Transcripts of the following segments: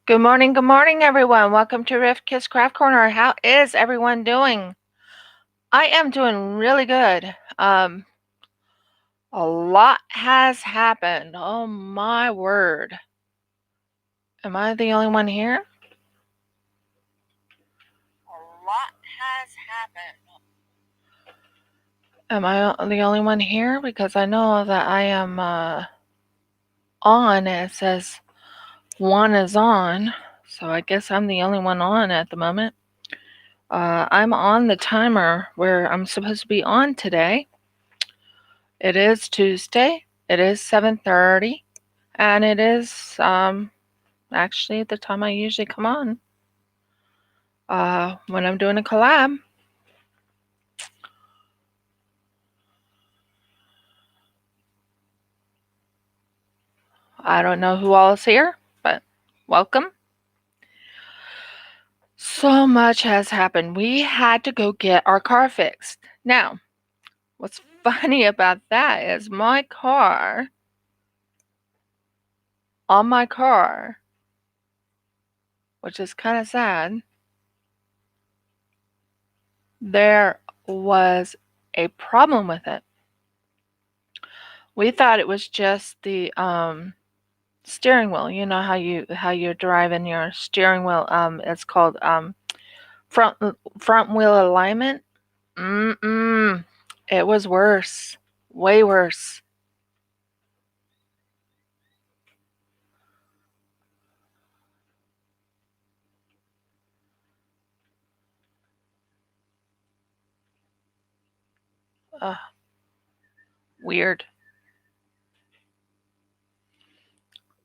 Good morning, everyone. Welcome to Rift Kiss Craft Corner. How is everyone doing? I am doing really good. A lot has happened. Oh my word. Am I the only one here? A lot has happened. Am I the only one here? Because I know that I am on. It says one is on. So I guess I'm the only one on at the moment. I'm on the timer where I'm supposed to be on today. It is Tuesday. It is 7:30, and it is actually the time I usually come on when I'm doing a collab. I don't know who all is here, but welcome. So much has happened. We had to go get our car fixed. Now, what's funny about that is my car, on my car, which is kind of sad, there was a problem with it. We thought it was just the steering wheel. You know how you're driving your steering wheel. It's called front wheel alignment. It was worse, way worse. Uh, Weird.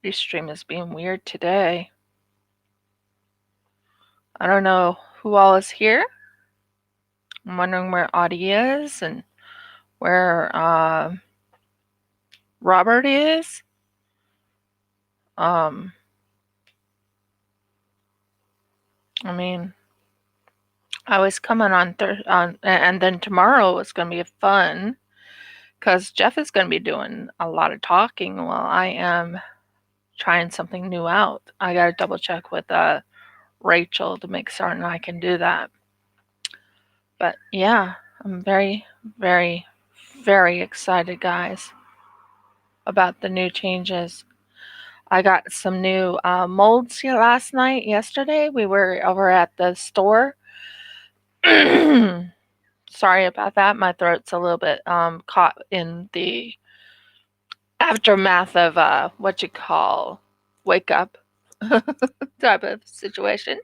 This stream is being weird today. I don't know who all is here. I'm wondering where Audie is and where Robert is. I mean, I was coming on and then tomorrow is going to be fun because Jeff is going to be doing a lot of talking while I am trying something new out. I got to double check with Rachel to make certain I can do that. But yeah, I'm very, very, very excited, guys, about the new changes. I got some new molds here yesterday. We were over at the store. Sorry about that. My throat's a little bit caught in the aftermath of what you call wake up type of situation.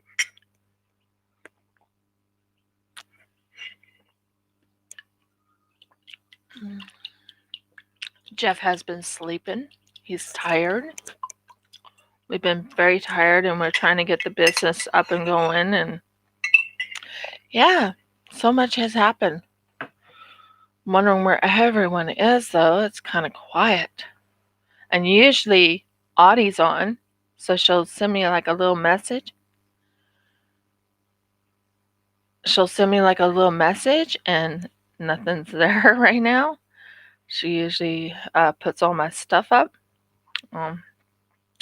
Jeff has been sleeping. He's tired. We've been very tired and we're trying to get the business up and going. And yeah, so much has happened. I'm wondering where everyone is, though. It's kind of quiet. And usually Audie's on, so she'll send me like a little message. She'll send me like a little message, and nothing's there right now. She usually puts all my stuff up. I'm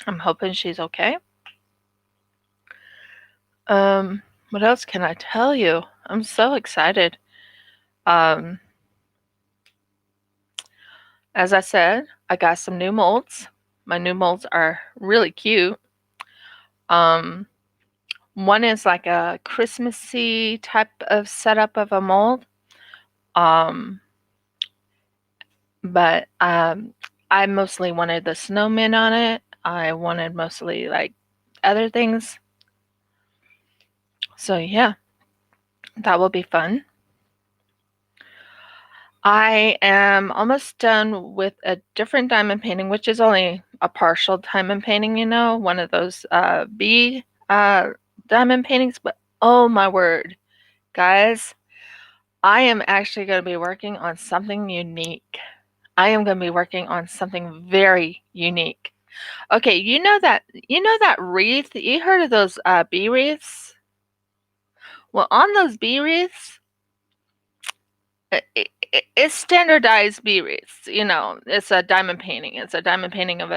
hoping she's okay. What else can I tell you? I'm so excited. As I said, I got some new molds. My new molds are really cute. One is like a Christmassy type of setup of a mold. But I mostly wanted the snowman on it. I wanted mostly like other things. So yeah, that will be fun. I am almost done with a different diamond painting, which is only a partial diamond painting, one of those B diamond paintings. But oh my word, guys, I am actually going to be working on something unique. I am going to be working on something very unique. Okay, you know that wreath? You heard of those bee wreaths? Well, on those bee wreaths, it's standardized bee wreaths. It's a diamond painting. It's a diamond painting of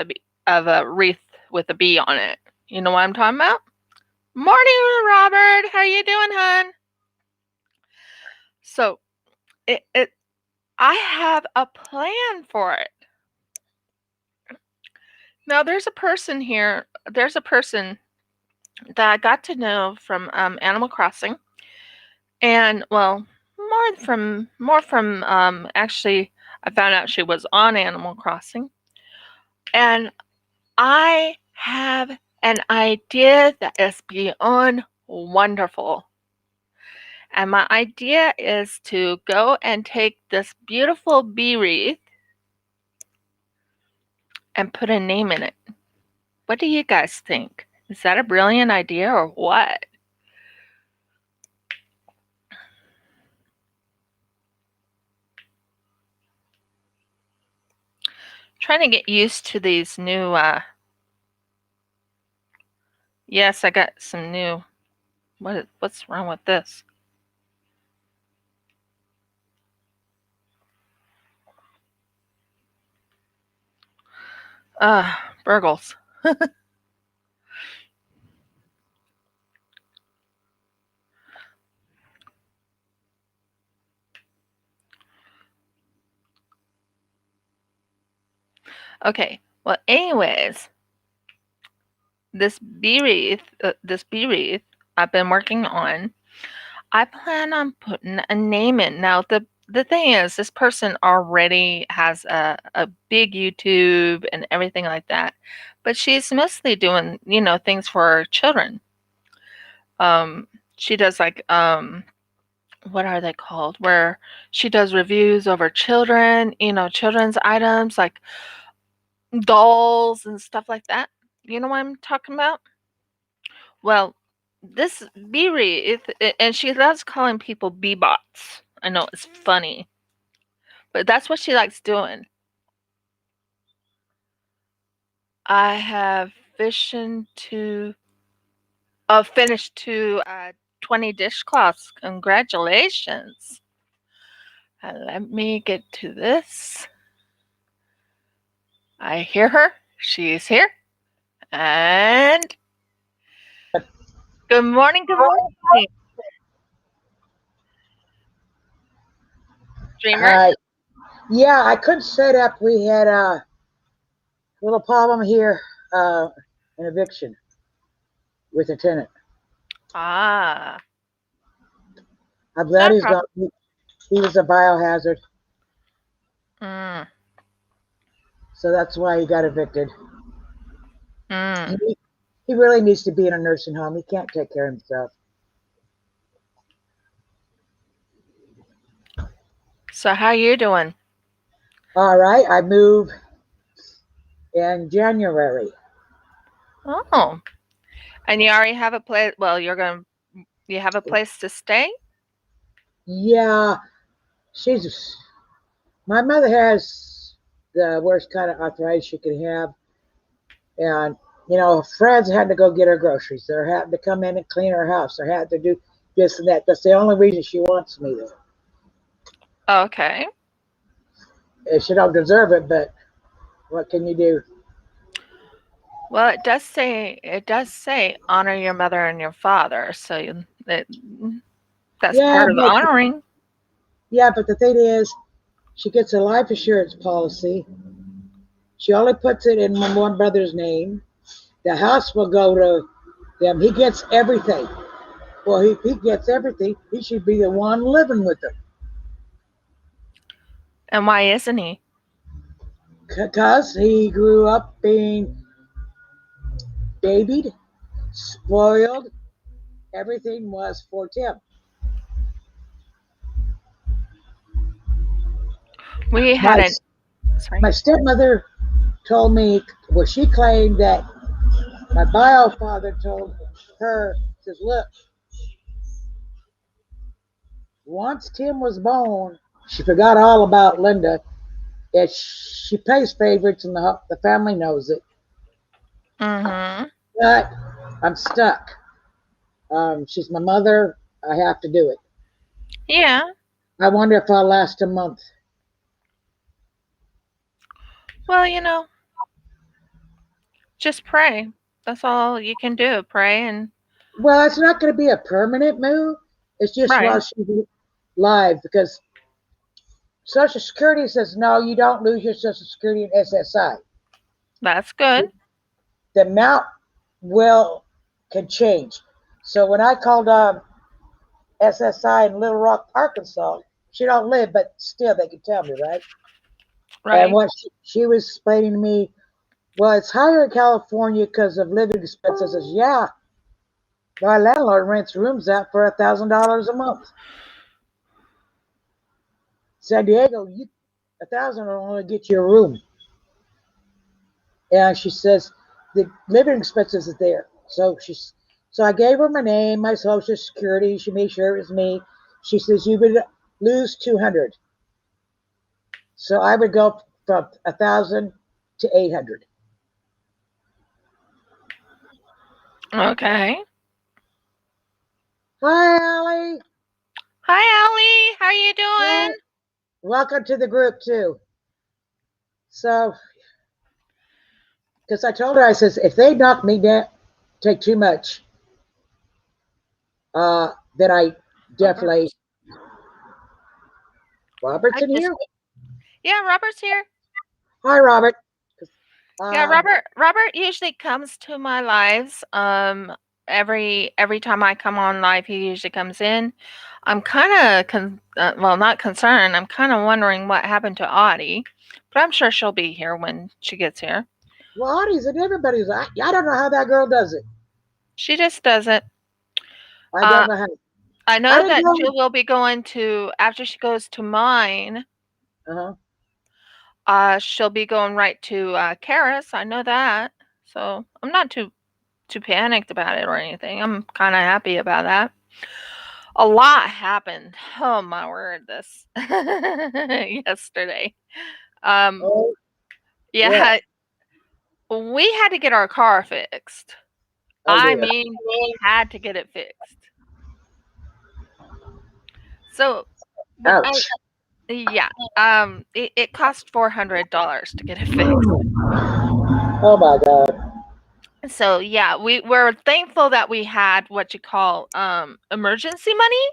a wreath with a bee on it. You know what I'm talking about? Morning, Robert. How you doing, hon? So, I have a plan for it. Now, there's a person here. There's a person that I got to know from Animal Crossing, and well, more from actually, I found out she was on Animal Crossing, and I have an idea that is beyond wonderful. And my idea is to go and take this beautiful bee wreath and put a name in it. What do you guys think? Is that a brilliant idea or what? Trying to get used to these new yes, I got some new what's wrong with this? Burgles. Okay. Well, anyways, this bee wreath I've been working on. I plan on putting a name in. Now, the thing is, this person already has a big YouTube and everything like that, but she's mostly doing, things for children. She does like what are they called? Where she does reviews over children, children's items like dolls and stuff like that. You know what I'm talking about? Well, this bee wreath, and she loves calling people bee bots. I know it's funny, but that's what she likes doing. I have finished 20 dishcloths. Congratulations. Let me get to this. I hear her. She's here. And good morning, good morning, Dreamer. Yeah, I couldn't set up. We had a little problem here, an eviction with a tenant. Ah, I'm glad no he's problem. gone. He was a biohazard, Mm, so that's why he got evicted. mm. He really needs to be in a nursing home. He can't take care of himself. So how you doing? All right, I move in January. Oh, and you already have a place. Well, you have a place to stay? Yeah, she's my mother has the worst kind of arthritis you can have, and friends had to go get her groceries. They're having to come in and clean her house. They had to do this and that. That's the only reason she wants me there. Okay. She don't deserve it, but what can you do? Well, it does say honor your mother and your father. So that's Yeah, part of but honoring. the thing is, she gets a life assurance policy. She only puts it in my one brother's name. The house will go to them. He gets everything. Well, if he gets everything, he should be the one living with them. And why isn't he? Because he grew up being babied, spoiled. Everything was for Tim. We had My an sorry. my stepmother told me, well, she claimed that my bio father told her, says, look, once Tim was born, she forgot all about Linda. And she pays favorites, and the family knows it. Mm-hmm. But I'm stuck. She's my mother. I have to do it. Yeah. I wonder if I'll last a month. Well, just pray. That's all you can do. Pray and Well, it's not going to be a permanent move. It's just right. while she's live because Social Security says no, you don't lose your Social Security and SSI. That's good. The amount will can change. So when I called SSI in Little Rock, Arkansas, she don't live, but still they can tell me, right? And Right. what she was explaining to me, well, it's higher in California because of living expenses. I says, yeah, my landlord rents rooms out for $1,000 a month. San Diego, you 1,000 will only get you a room. And she says the living expenses is there. So I gave her my name, my social security. She made sure it was me. She says you would lose 200. So I would go from 1,000 to 800. Okay. Hi, Allie. Hi, Allie. How you Hi. doing? Welcome to the group too. So, because I told her, I says if they knock me down, take too much, then I Robert. definitely. I Robert's in just here. yeah, Robert's here. Hi, Robert. Yeah, Um, Robert usually comes to my lives. Every time I come on live, he usually comes in. I'm kind of well, not concerned. I'm kind of wondering what happened to Audie, but I'm sure she'll be here when she gets here. well, Audie's and everybody's. I don't know how that girl does it. She just does it. I don't Uh, know how. I I know didn't that go. she will be going to after she goes to mine. Uh-huh. She'll be going right to Karis. I know that, so I'm not too panicked about it or anything. I'm kind of happy about that. A lot happened. Oh my word, this yesterday. Um, Oh, what? yeah, we had to get our car fixed. Oh I dear. mean, had to get it fixed. So when I Ouch. yeah, it cost $400 to get it fixed. Oh my God. So yeah, we're thankful that we had what you call emergency money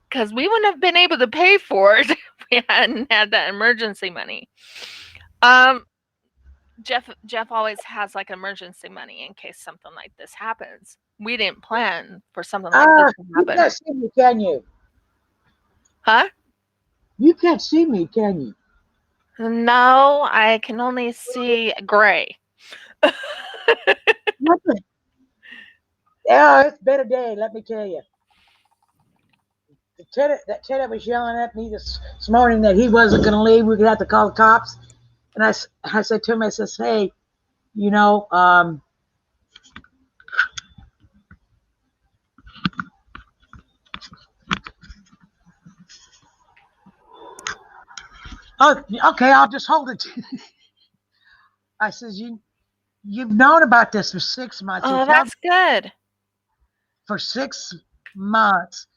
because we wouldn't have been able to pay for it if we hadn't had that emergency money. Um, Jeff always has like emergency money in case something like this happens. We didn't plan for something like this to You happen. can't see me, can you? Huh? You can't see me, can you? No, I can only see gray. What the? Yeah, it's been a day. Let me tell you. That tenant was yelling at me this morning that he wasn't going to leave. We're going to have to call the cops. And I said to him, I says, hey, you know, oh, okay, I'll just hold it. I says, you've known about this for 6 months. You Oh, tell me that's good. for 6 months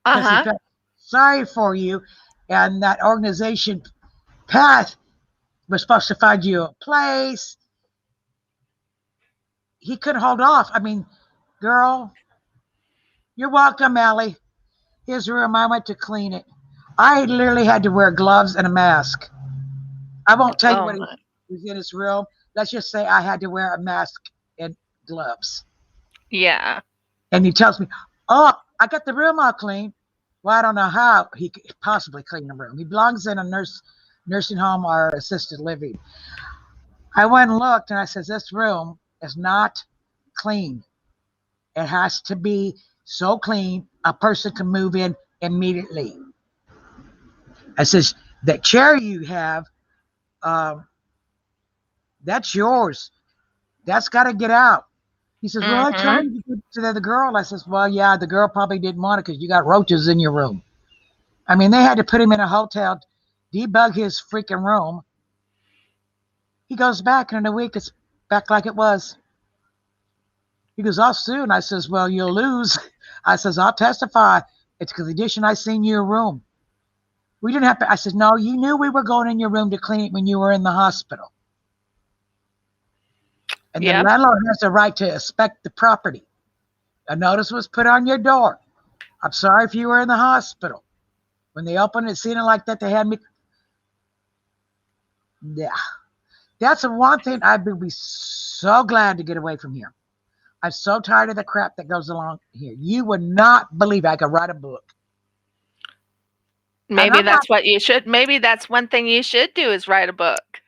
because he Uh-huh. felt sorry for you, and that organization Path was supposed to find you a place. He couldn't hold off. I mean, girl, you're welcome, Allie. His room, I went to clean it. I literally had to wear gloves and a mask. I won't tell you Oh what he my. was in his room. Let's just say I had to wear a mask and gloves. Yeah. And he tells me, oh, I got the room all clean. Well, I don't know how he could possibly clean the room. He belongs in a nursing home or assisted living. I went and looked and I says, this room is not clean. It has to be so clean a person can move in immediately. I says, that chair you have, um, that's yours. That's got to get out. He says, well, I tried Mhm. to give it to the other girl. I says, well, yeah, the girl probably didn't want it because you got roaches in your room. I mean, they had to put him in a hotel, debug his freaking room. He goes back, and in a week, it's back like it was. He goes, I'll sue. And I says, well, you'll lose. I says, I'll testify. It's because the addition I seen your room. We didn't have to. I said, no, you knew we were going in your room to clean it when you were in the hospital. And the Yep. landlord has the right to inspect the property. A notice was put on your door. I'm sorry if you were in the hospital. When they opened it, seen it like that, they had me. Yeah. That's the one thing I'd be so glad to get away from here. I'm so tired of the crap that goes along here. You would not believe I could write a book. And Maybe I'm not, that's what you should. Maybe that's one thing you should do is write a book.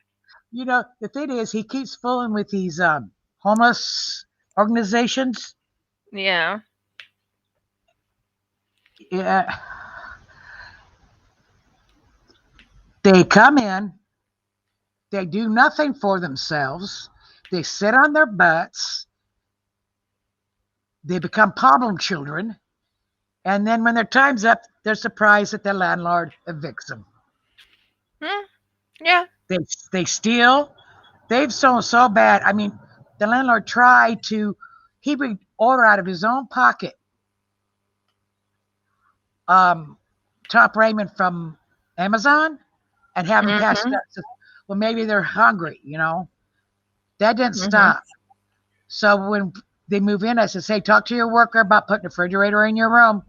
the thing is, he keeps fooling with these homeless organizations. Yeah. Yeah, they come in, they do nothing for themselves, they sit on their butts, they become problem children, and then when their time's up, they're surprised that the landlord evicts them. Hmm. Yeah. They they steal. They've stolen so bad. I mean, the landlord tried to. He would order out of his own pocket. Top ramen from Amazon and have them passed Mhm. up. So, well, maybe they're hungry. That didn't Mhm. stop. So when they move in, I said, "Hey, talk to your worker about putting a refrigerator in your room."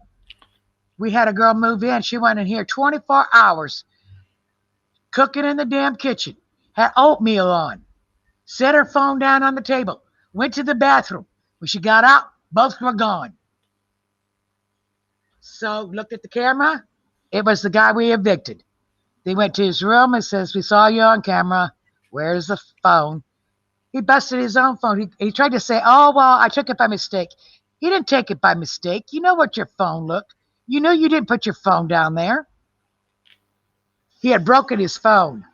We had a girl move in. She went in here 24 hours cooking in the damn kitchen. Had oatmeal on. Set her phone down on the table, went to the bathroom. When she got out, both were gone. So looked at the camera. It was the guy we evicted. They went to his room and says, "We saw you on camera. Where's the phone?" He busted his own phone. He tried to say, "Oh, well, I took it by mistake." He didn't take it by mistake. You know what your phone looked. You know you didn't put your phone down there. He had broken his phone.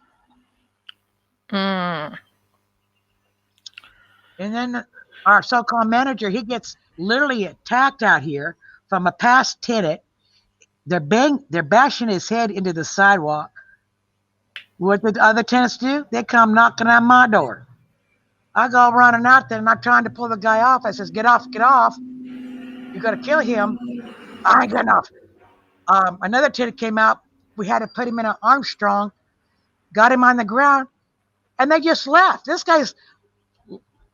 Mm. And then our so-called manager, he gets literally attacked out here from a past tenant. They're bashing his head into the sidewalk. What the other tenants do? They come knocking on my door. I go running out there and I'm trying to pull the guy off. I says, "Get off, get off. You're gonna kill him." I ain't getting off. Another tenant came out. We had to put him in an Armstrong, got him on the ground, and they just left. This guy's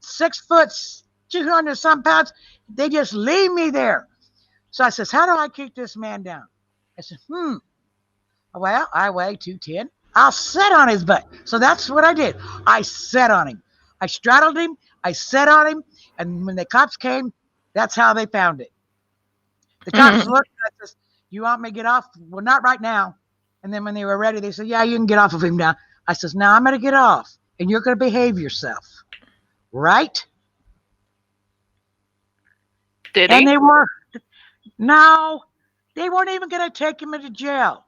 6 foot, 200 some pounds. They just leave me there. So I says, "How do I keep this man down?" I said, "Well, I weigh 210. I'll sit on his butt." So that's what I did. I sat on him. I straddled him. I sat on him. And when the cops came, that's how they found it. The cops Mhm. looked and I says, "You want me to get off?" "Well, not right now." And then when they were ready, they said, "Yeah, you can get off of him now." I says, "Now I'm going to get off and you're going to behave yourself." Right? Did And he? they were. No, they weren't even going to take him into jail,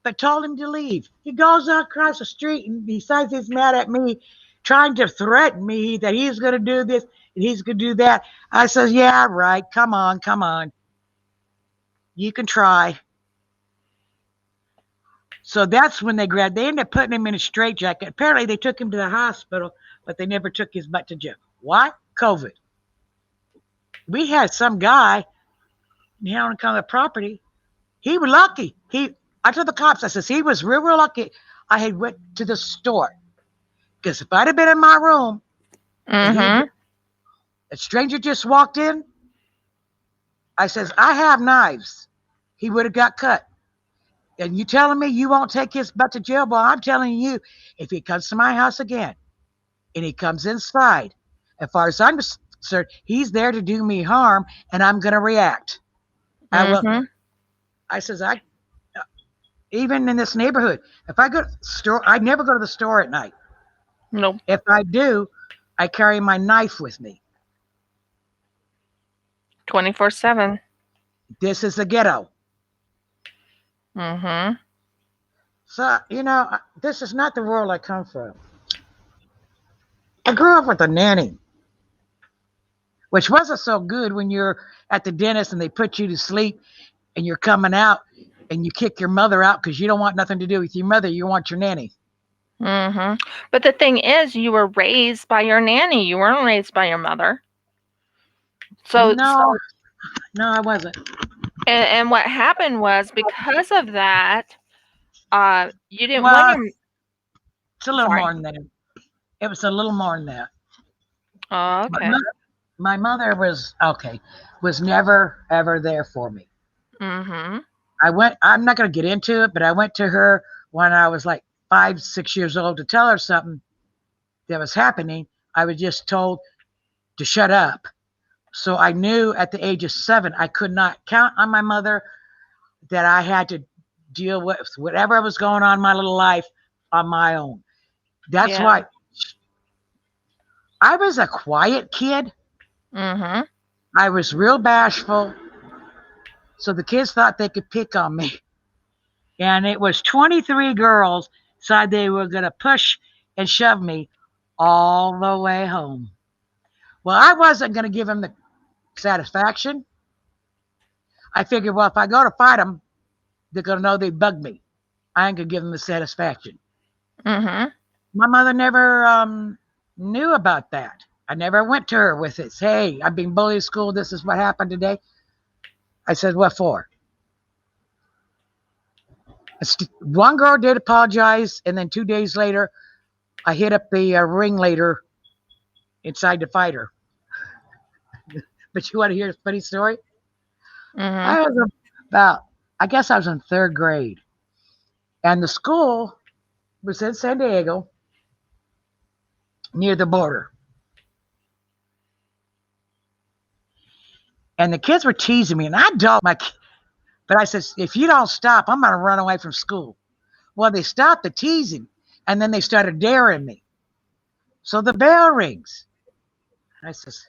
but told him to leave. He goes across the street and besides he's mad at me, trying to threaten me that he's going to do this and he's going to do that. I says, "Yeah, right. Come on, come on. You can try." So that's when they ended up putting him in a straitjacket. Apparently they took him to the hospital, but they never took his butt to jail. Why? COVID. We had some guy here on the property. He was lucky. I told the cops, I says, he was real lucky I had went to the store. Because if I'd have been in my room and Mhm. a stranger just walked in, I says, "I have knives." He would have got cut. And you telling me you won't take his butt to jail? Well, I'm telling you, if he comes to my house again and he comes inside, as far as I'm concerned, he's there to do me harm and I'm going to react. I will. Mhm. I says, even in this neighborhood, if I go to the store, I never go to the store at night. Nope. If I do, I carry my knife with me. 24/7. This is the ghetto. Mhm. So, this is not the world I come from. I grew up with a nanny, which wasn't so good when you're at the dentist and they put you to sleep and you're coming out and you kick your mother out because you don't want nothing to do with your mother. You want your nanny. Mhm. But the thing is, you were raised by your nanny. You weren't raised by your mother. So No, no, I wasn't. and what happened was because of that, you didn't want Well, your it's a little sorry. more than that. It was a little more than that. Oh, My okay. mother, my mother was never ever there for me. Mm-hmm. I'm not going to get into it, but I went to her when I was like 5, 6 years old to tell her something that was happening. I was just told to shut up. So I knew at the age of 7, I could not count on my mother, that I had to deal with whatever was going on in my little life on my own. That's Yeah. why I was a quiet kid. Mm-hmm. I was real bashful. So the kids thought they could pick on me. And it was 23 girls decided they were going to push and shove me all the way home. Well, I wasn't going to give them the satisfaction. I figured, well, if I go to fight them, they're going to know they bugged me. I ain't going to give them the satisfaction. Mm-hmm. My mother never knew about that. I never went to her with it. Hey, I'm being bullied at school. This is what happened today. I said, what for? One girl did apologize, and then 2 days later, I hit up the ringleader inside to fight her. But you want to hear a funny story? Mm-hmm. I was about, I guess I was in 3rd grade, and the school was in San Diego near the border. And the kids were teasing me, and I don't my, but I said, if you don't stop, I'm going to run away from school. Well, they stopped the teasing, and then they started daring me. So the bell rings. I says,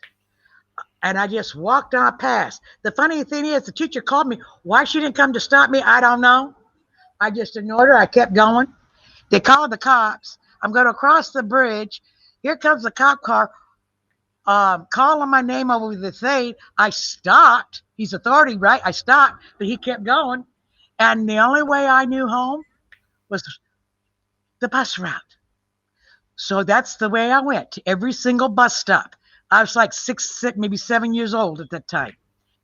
and I just walked on past. The funny thing is, the teacher called me. Why she didn't come to stop me, I don't know. I just ignored her. I kept going. They called the cops. I'm going to cross the bridge. Here comes the cop car, calling my name over the thing. I stopped. He's authority, right? I stopped, but he kept going. And the only way I knew home was the bus route. So that's the way I went to every single bus stop. I was like 6, maybe 7 years old at that time.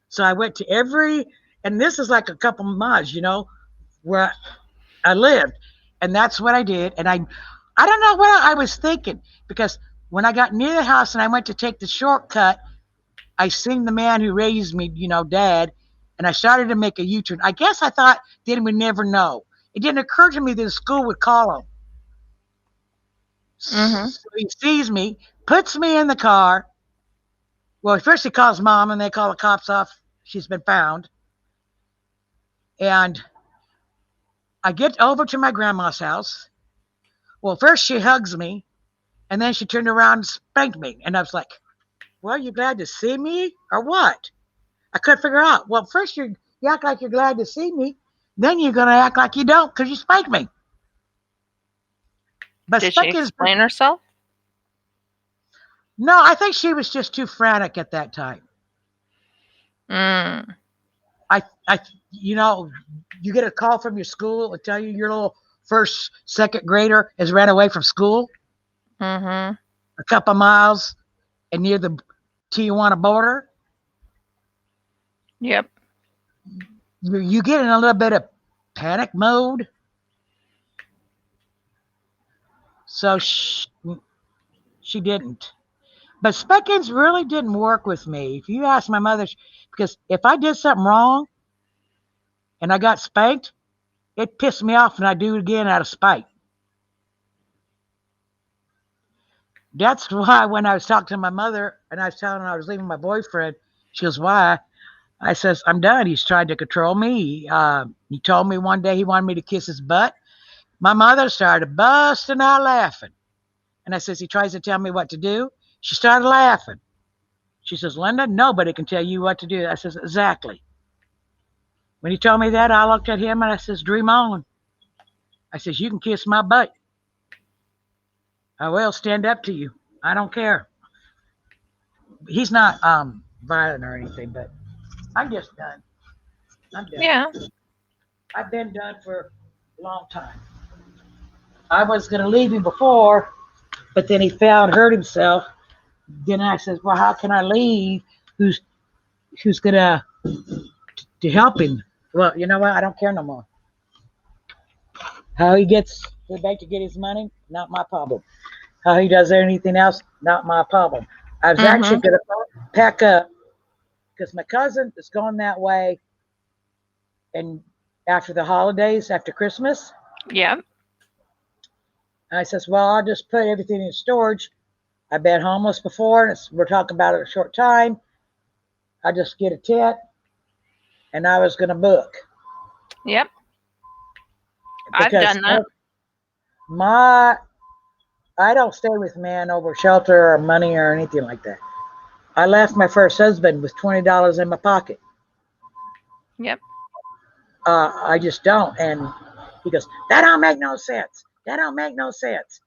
So I went to every, and this is like a couple of miles, where I lived. And that's what I did. And I don't know what I was thinking, because when I got near the house and I went to take the shortcut, I seen the man who raised me, dad, and I started to make a U-turn. I guess I thought they would never know. It didn't occur to me that the school would call him. Mm-hmm. So he sees me, puts me in the car. Well, first he calls mom, and they call the cops off. She's been found. And I get over to my grandma's house. Well, first she hugs me, and then she turned around and spanked me. And I was like, well, you glad to see me or what? I couldn't figure out. Well, first you act like you're glad to see me. Then you're going to act like you don't because you spanked me. But Did she spanking is, explain herself? no, I think she was just too frantic at that time. Mm. I, you get a call from your school and tell you your little first, second grader has ran away from school Mm-hmm. a couple miles and near the Tijuana border. Yep. You get in a little bit of panic mode. So she didn't. But spankings really didn't work with me. If you ask my mother, because if I did something wrong and I got spanked, it pissed me off and I do it again out of spite. That's why when I was talking to my mother and I was telling her I was leaving my boyfriend, she goes, why? I says, I'm done. He's tried to control me. He told me one day he wanted me to kiss his butt. My mother started busting out laughing. And I says, he tries to tell me what to do. She started laughing. She says, Linda, nobody can tell you what to do. I says, exactly. When he told me that, I looked at him and I says, dream on. I says, you can kiss my butt. I will stand up to you. I don't care. He's not violent or anything, but I'm just done. I'm done. Yeah. I've been done for a long time. I was going to leave him before, but then he fell and hurt himself. Then I says, well, how can I leave? Who's going to help him? Well, you know what? I don't care no more. How he gets to the bank to get his money, not my problem. How he does anything else, not my problem. I was actually Mhm. going to pack up because my cousin is going that way, and after the holidays, after Christmas, Yep. and I says, well, I'll just put everything in storage. I've been homeless before, and we're talking about it a short time. I just get a tent, and I was going to book Yep. I've because done that. my I don't stay with man over shelter or money or anything like that. I left my first husband with $20 in my pocket. Yep. I just don't. And he goes, that don't make no sense. That don't make no sense.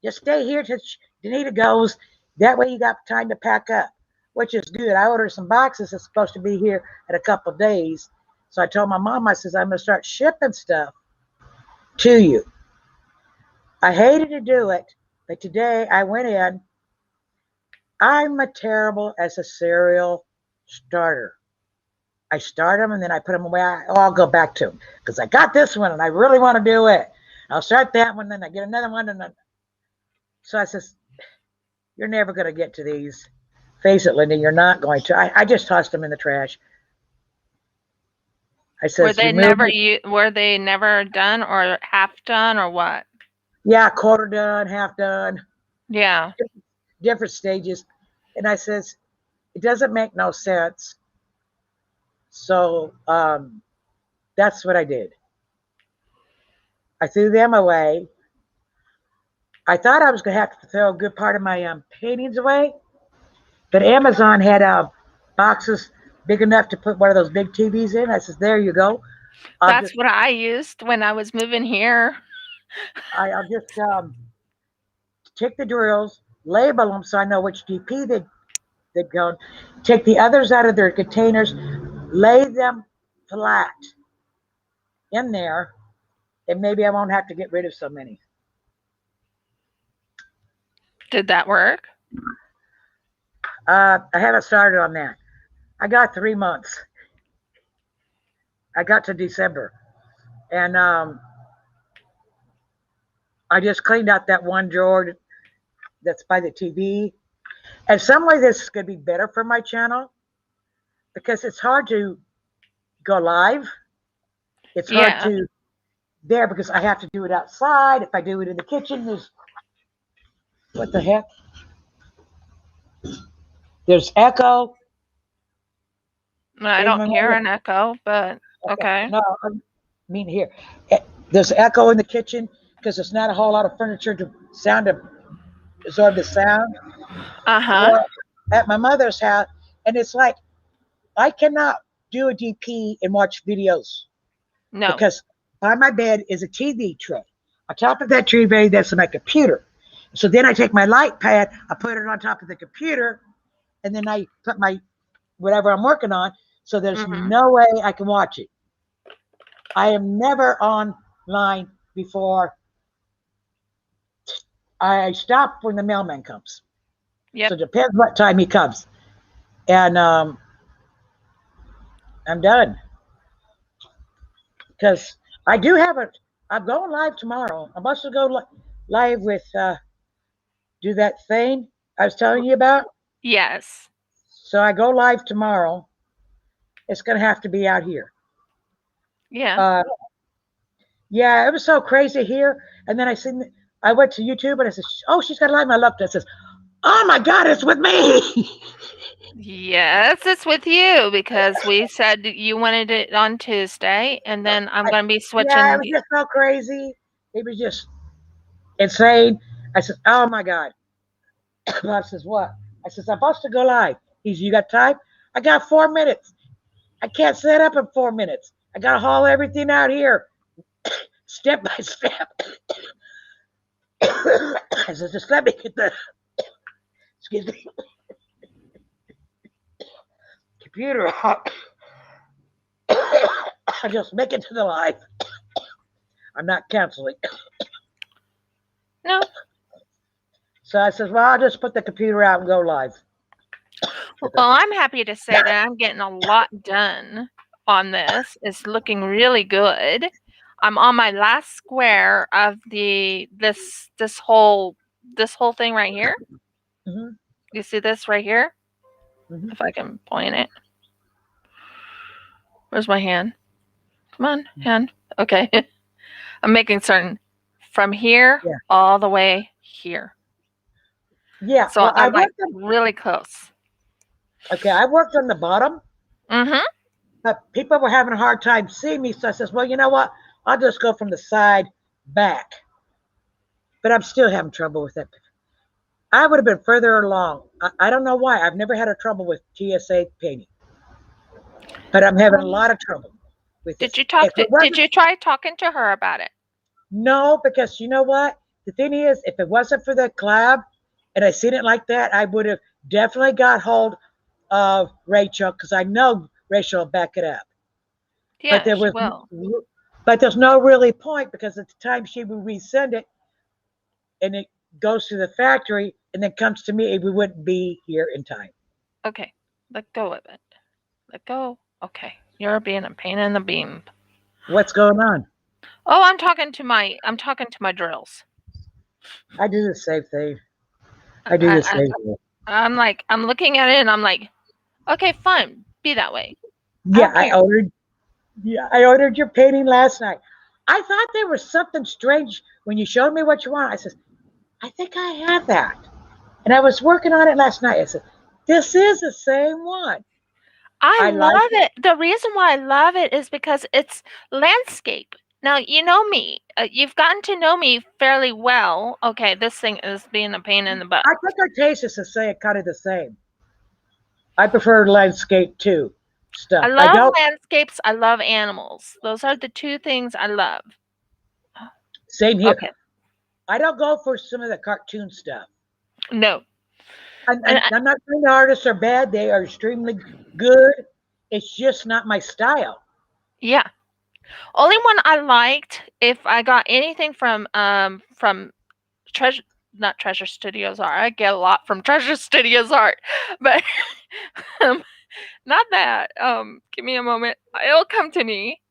Just stay here till Danita goes. That way you got time to pack up, which is good. I ordered some boxes that's supposed to be here in a couple of days. So I told my mom, I says, I'm going to start shipping stuff to you. I hated to do it, but today I went in. I'm a terrible as a cereal starter. I start them and then I put them away. I'll go back to them because I got this one and I really want to do it. I'll start that one, then I get another one, and then so I says, "You're never going to get to these. Face it, Linda, you're not going to." I just tossed them in the trash. I says, "Remove it." Were they never done or half done or what? Yeah, quarter done, half done, Yeah. different stages. And I says, "It doesn't make no sense." So that's what I did. I threw them away. I thought I was going to have to throw a good part of my paintings away, but Amazon had boxes big enough to put one of those big TVs in. I says, "There you go. I'll That's just what I used when I was moving here. I'll just take the drills, label them so I know which DP they go. Take the others out of their containers, lay them flat in there, and maybe I won't have to get rid of so many." Did that work? I haven't started on that. I got 3 months. I got to December, and I just cleaned out that one drawer that's by the TV. And some way this is going to be better for my channel because it's hard to go live. It's hard Yeah. to there because I have to do it outside. If I do it in the kitchen, there's what the heck? There's echo. I In don't my hear an echo, but okay, okay. no, I mean here. There's echo in the kitchen because there's not a whole lot of furniture to absorb the sound. Uh-huh. Or at my mother's house, and it's like I cannot do a DP and watch videos No. because by my bed is a TV tray. On top of that TV, that's my computer. So then I take my light pad, I put it on top of the computer, and then I put my whatever I'm working on. So there's Mhm. no way I can watch it. I am never online before I stop when the mailman comes. So Yep. it depends what time he comes. And I'm done because I do have it. I'm going live tomorrow. I'm supposed to go live with do that thing I was telling you about. Yes. So I go live tomorrow. It's going to have to be out here. Yeah. Uh, yeah, it was so crazy here. And then I went to YouTube and I said, "Oh, she's got a live." And I looked and it says, "Oh my God, it's with me." Yes, it's with you because we said you wanted it on Tuesday, and then I'm I, going to be yeah, it switching was just so crazy. It was just insane. I said, "Oh my God." Bob says, "What?" I says, "I'm supposed to go live." He's, "You got time?" I got 4 minutes. I can't set up in 4 minutes. I got to haul everything out here step by step. I said, "Just let me get the, excuse me, computer out. I just make it to the live. I'm not canceling." No. So I said, "Well, I'll just put the computer out and go live." Well, I'm happy to say that I'm getting a lot done on this. It's looking really good. I'm on my last square of this whole thing right here. Mhm. You see this right here? Mm-hmm. If I can point it. Where's my hand? Come on, hand. Okay. I'm making certain from here Yeah. all the way here. Yeah. So Well, I I'm like worked on. really close. Okay, I worked on the bottom, Mm-hmm. but people were having a hard time seeing me. So I says, well, you know what? I'll just go from the side back. But I'm still having trouble with that. I would have been further along. I don't know why. I've never had a trouble with TSA painting, but I'm having a lot of trouble with this. If it Did wasn't, you try talking to her about it? no, because you know what? The thing is, if it wasn't for the collab and I seen it like that, I would have definitely got hold of Rachel because I know Rachel will back it up. But Yeah, there she was, will. but there's no really point because at the time she would resend it and it goes to the factory and then comes to me, we wouldn't be here in time. Okay. Let go of it. Let go. Okay. You're being a pain in the beam. What's going on? Oh, I'm talking to my drills. I do the same thing. I, I do the I, same thing. I'm like, I'm looking at it and I'm like, okay, fine, be that way. I Yeah, don't care. I ordered your painting last night. I thought there was something strange when you showed me what you want. I said, I think I have that. And I was working on it last night. I said, this is the same one. I I like love it. it. The reason why I love it is because it's landscape. Now, you know me. You've gotten to know me fairly well. Okay, this thing is being a pain in the butt. I think our taste is the same, kind of the same. I prefer landscape too I stuff. I love don't. landscapes. I love animals. Those are the two things I love. Same here. Okay, I don't go for some of the cartoon stuff. no. And, And and I'm not saying the artists are bad. They are extremely good. It's just not my style. yeah, only one I liked if I got anything from Treasure not Treasure Studios Art. I get a lot from Treasure Studios Art, but um, not that. Give me a moment. It'll come to me.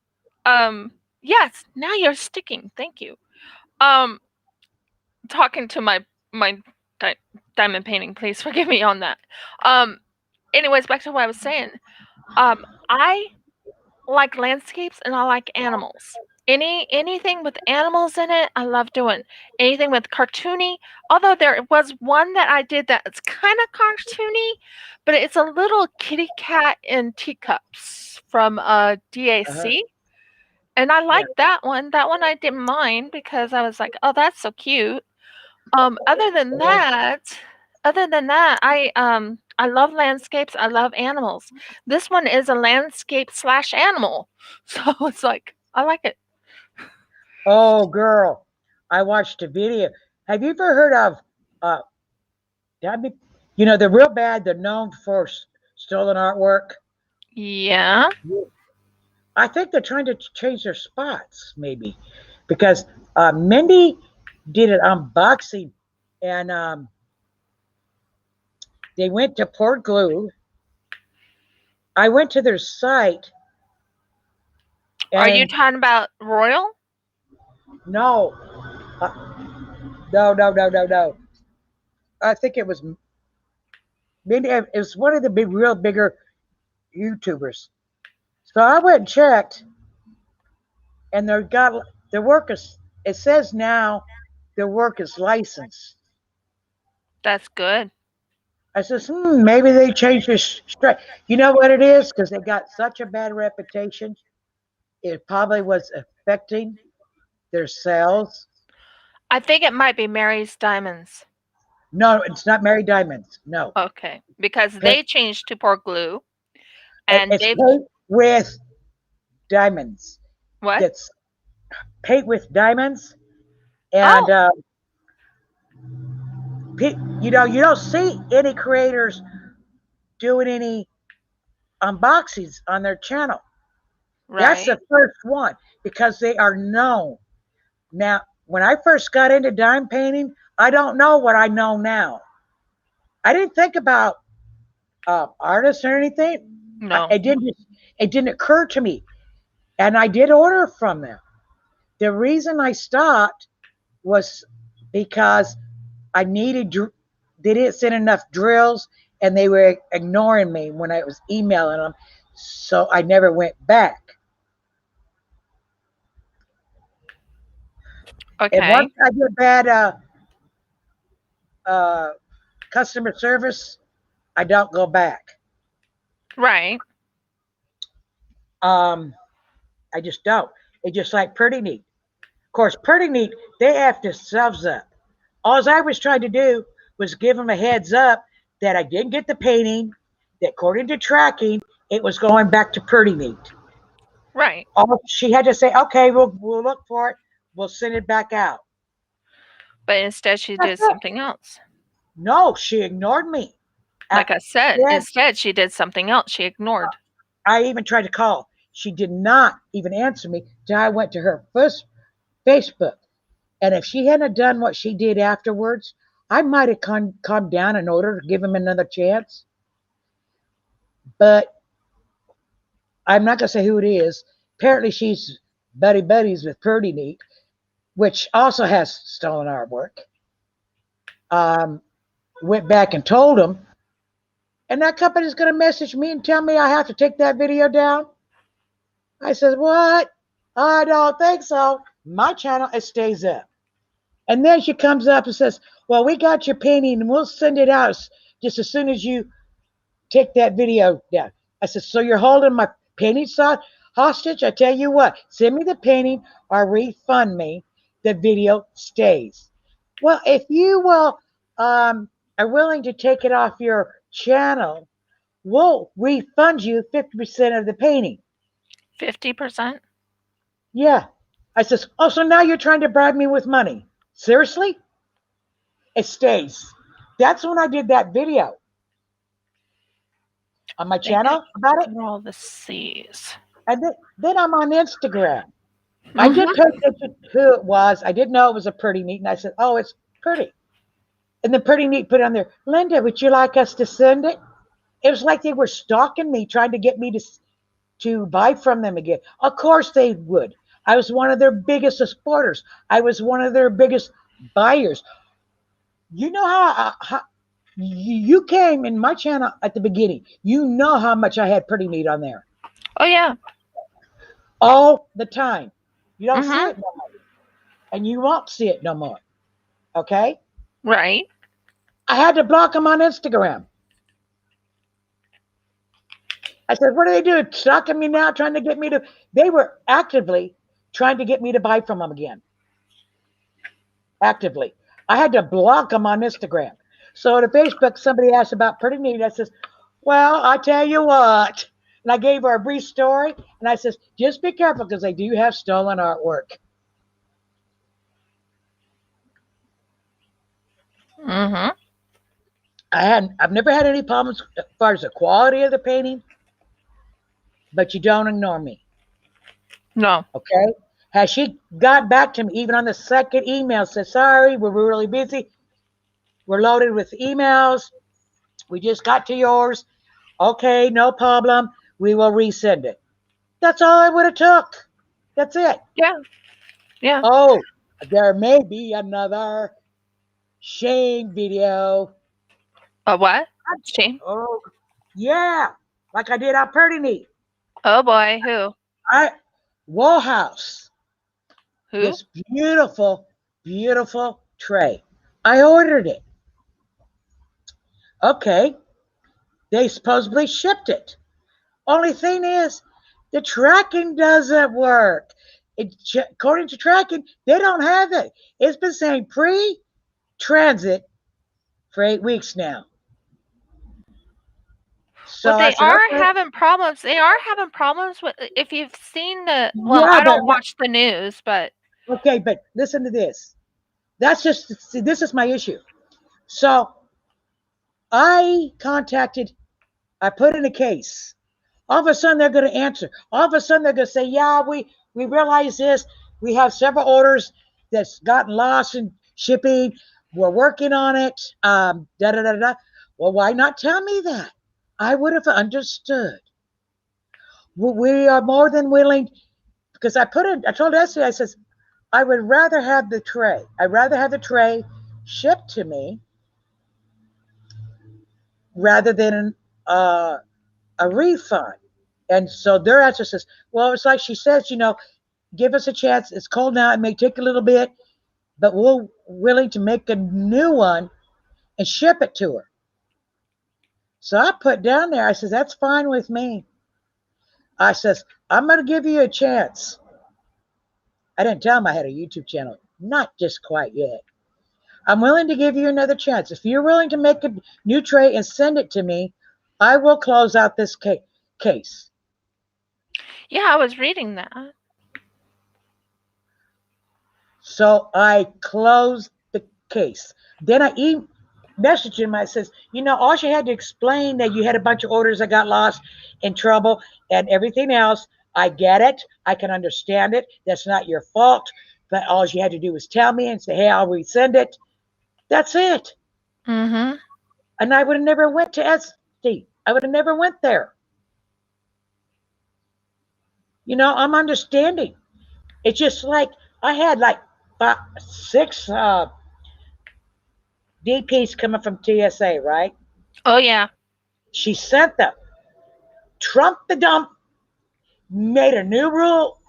Yes, now you're sticking. Thank you. Um, talking to my di- diamond painting. Please forgive me on that. Um, anyways, back to what I was saying. I like landscapes and I like animals. Anything with animals in it, I love doing. Anything with cartoony, although there was one that I did that's kind of cartoony, but it's a little kitty cat in teacups from Uh-huh. DAC. And I Yeah. like that one. That one I didn't mind because I was like, "Oh, that's so cute." Um, other than Uh-huh. that other than that, I love landscapes, I love animals. This one is a landscape/animal. Slash animal, So it's like, I like it. Oh, girl. I watched a video. Have you ever heard of, uh, that be- they're real bad. They're known for stolen artwork. Yeah. I think they're trying to change their spots, maybe, because Mindy did an unboxing and they went to Port Glue. I went to their site Are you and talking about Royal? no, uh, no. I think it was Mindy. It was one of the real bigger YouTubers. So I went and checked, and their work is. It says now their work is licensed. That's good. I says, maybe they changed their strike. You know what it is? Because they got such a bad reputation. It probably was affecting their sales. I think it might be Mary's Diamonds. No, it's not Mary Diamonds. No, Okay, because Pay- they changed to Port Glue, and it's they've paint with diamonds. what? It's paint with diamonds, and Oh, you don't see any creators doing any unboxings on their channel. That's right. the first one because they are known. Now, when I first got into dime painting, I don't know what I know now. I didn't think about artists or anything. No. It didn't occur to me, and I did order from them. The reason I stopped was because I needed they didn't send enough drills, and they were ignoring me when I was emailing them, so I never went back. And Okay. once I get bad uh, customer service, I don't go back. Right. Um, I just don't. It's just like Pretty Neat. Of course, Pretty Neat, they have themselves up. All I was trying to do was give them a heads up that I didn't get the painting, that according to tracking, it was going back to Pretty Neat. Right. All she had to say, okay, we'll look for it. We'll send it back out. But instead she That's did it. something else. No, she ignored me. Like I said, Then instead she did something else. She ignored. I even tried to call. She did not even answer me till I went to her first Facebook. And if she hadn't done what she did afterwards, I might have calmed down in order to give him another chance. But I'm not going to say who it is. Apparently, she's buddies with Pretty Neat, which also has stolen artwork. Went back and told him, and that company's going to message me and tell me I have to take that video down. I said, what? I don't think so. My channel, it stays up. And then she comes up and says, well, we got your painting and we'll send it out just as soon as you take that video down. I said, so you're holding my painting hostage? I tell you what, send me the painting or refund me. The video stays. Well, if you will are willing to take it off your channel, we'll refund you 50% of the painting. 50%? Yeah. I says, oh, so now you're trying to bribe me with money. Seriously? It stays. That's when I did that video on my They channel about it. control the seas. And then I'm on Instagram. I did Mhm. pay attention to who it was. I didn't know it was a Pretty Neat. And I said, oh, it's pretty. And the Pretty Neat put on there, Linda, would you like us to send it? It was like they were stalking me, trying to get me to buy from them again. Of course they would. I was one of their biggest supporters. I was one of their biggest buyers. You know how you came in my channel at the beginning. You know how much I had Pretty Neat on there Oh yeah. all the time. You don't see Mhm. it no more, and you won't see it no more. Okay? Right. I had to block them on Instagram. I said, what are they doing? Stalking me now, trying to get me to. They were actively trying to get me to buy from them again. Actively. I had to block them on Instagram. So to Facebook, somebody asked about Pretty Neat. I says, well, I tell you what. And I gave her a brief story. And I says, just be careful because they do have stolen artwork. Mhm. I've never had any problems as far as the quality of the painting, but you don't ignore me. No. Okay? Has she got back to me even on the second email? Said, sorry, we're really busy. We're loaded with emails. We just got to yours. Okay, no problem. We will resend it. That's all I would have took. That's it. Yeah. Yeah. Oh, there may be another shame video. A what? Shame. Oh, yeah, like I did on Pretty Neat. Oh boy. Who? I Woolhouse. Who? This beautiful, beautiful tray. I ordered it. Okay, they supposedly shipped it. Only thing is, the tracking doesn't work. According to tracking, they don't have it. It's been saying pre-transit for 8 weeks now. Well, So I they said, are okay, having problems. They are having problems with if you've seen the well, yeah, I but don't watch the news, but okay, but listen to this. That's just see, this is my issue. So I contacted, I put in a case. All of a sudden they're going to answer. All of a sudden they're going to say, yeah, we realize this. We have several orders that's gotten lost in shipping. We're working on it. Da da da da. Well, why not tell me that? I would have understood. We are more than willing because I told Essie, I says, I would rather have the tray. I'd rather have the tray shipped to me rather than a refund. And so their answer says, well, it's like she says, give us a chance. It's cold now. It may take a little bit, but we're willing to make a new one and ship it to her. So I put down there, I says, that's fine with me. I says, I'm going to give you a chance. I didn't tell him I had a YouTube channel. Not just quite yet. I'm willing to give you another chance. If you're willing to make a new tray and send it to me, I will close out this case. Yeah, I was reading that. So I closed the case. Then I messaged him. I says, all you had to explain that you had a bunch of orders that got lost in trouble and everything else. I get it. I can understand it. That's not your fault. But all you had to do was tell me and say, hey, I'll resend it. That's it. Mm-hmm. And I would have never went to Etsy. I would have never went there. I'm understanding. It's just like I had like 6 DPs coming from TSA, right? Oh, yeah. She sent them. Trump the dump made a new rule,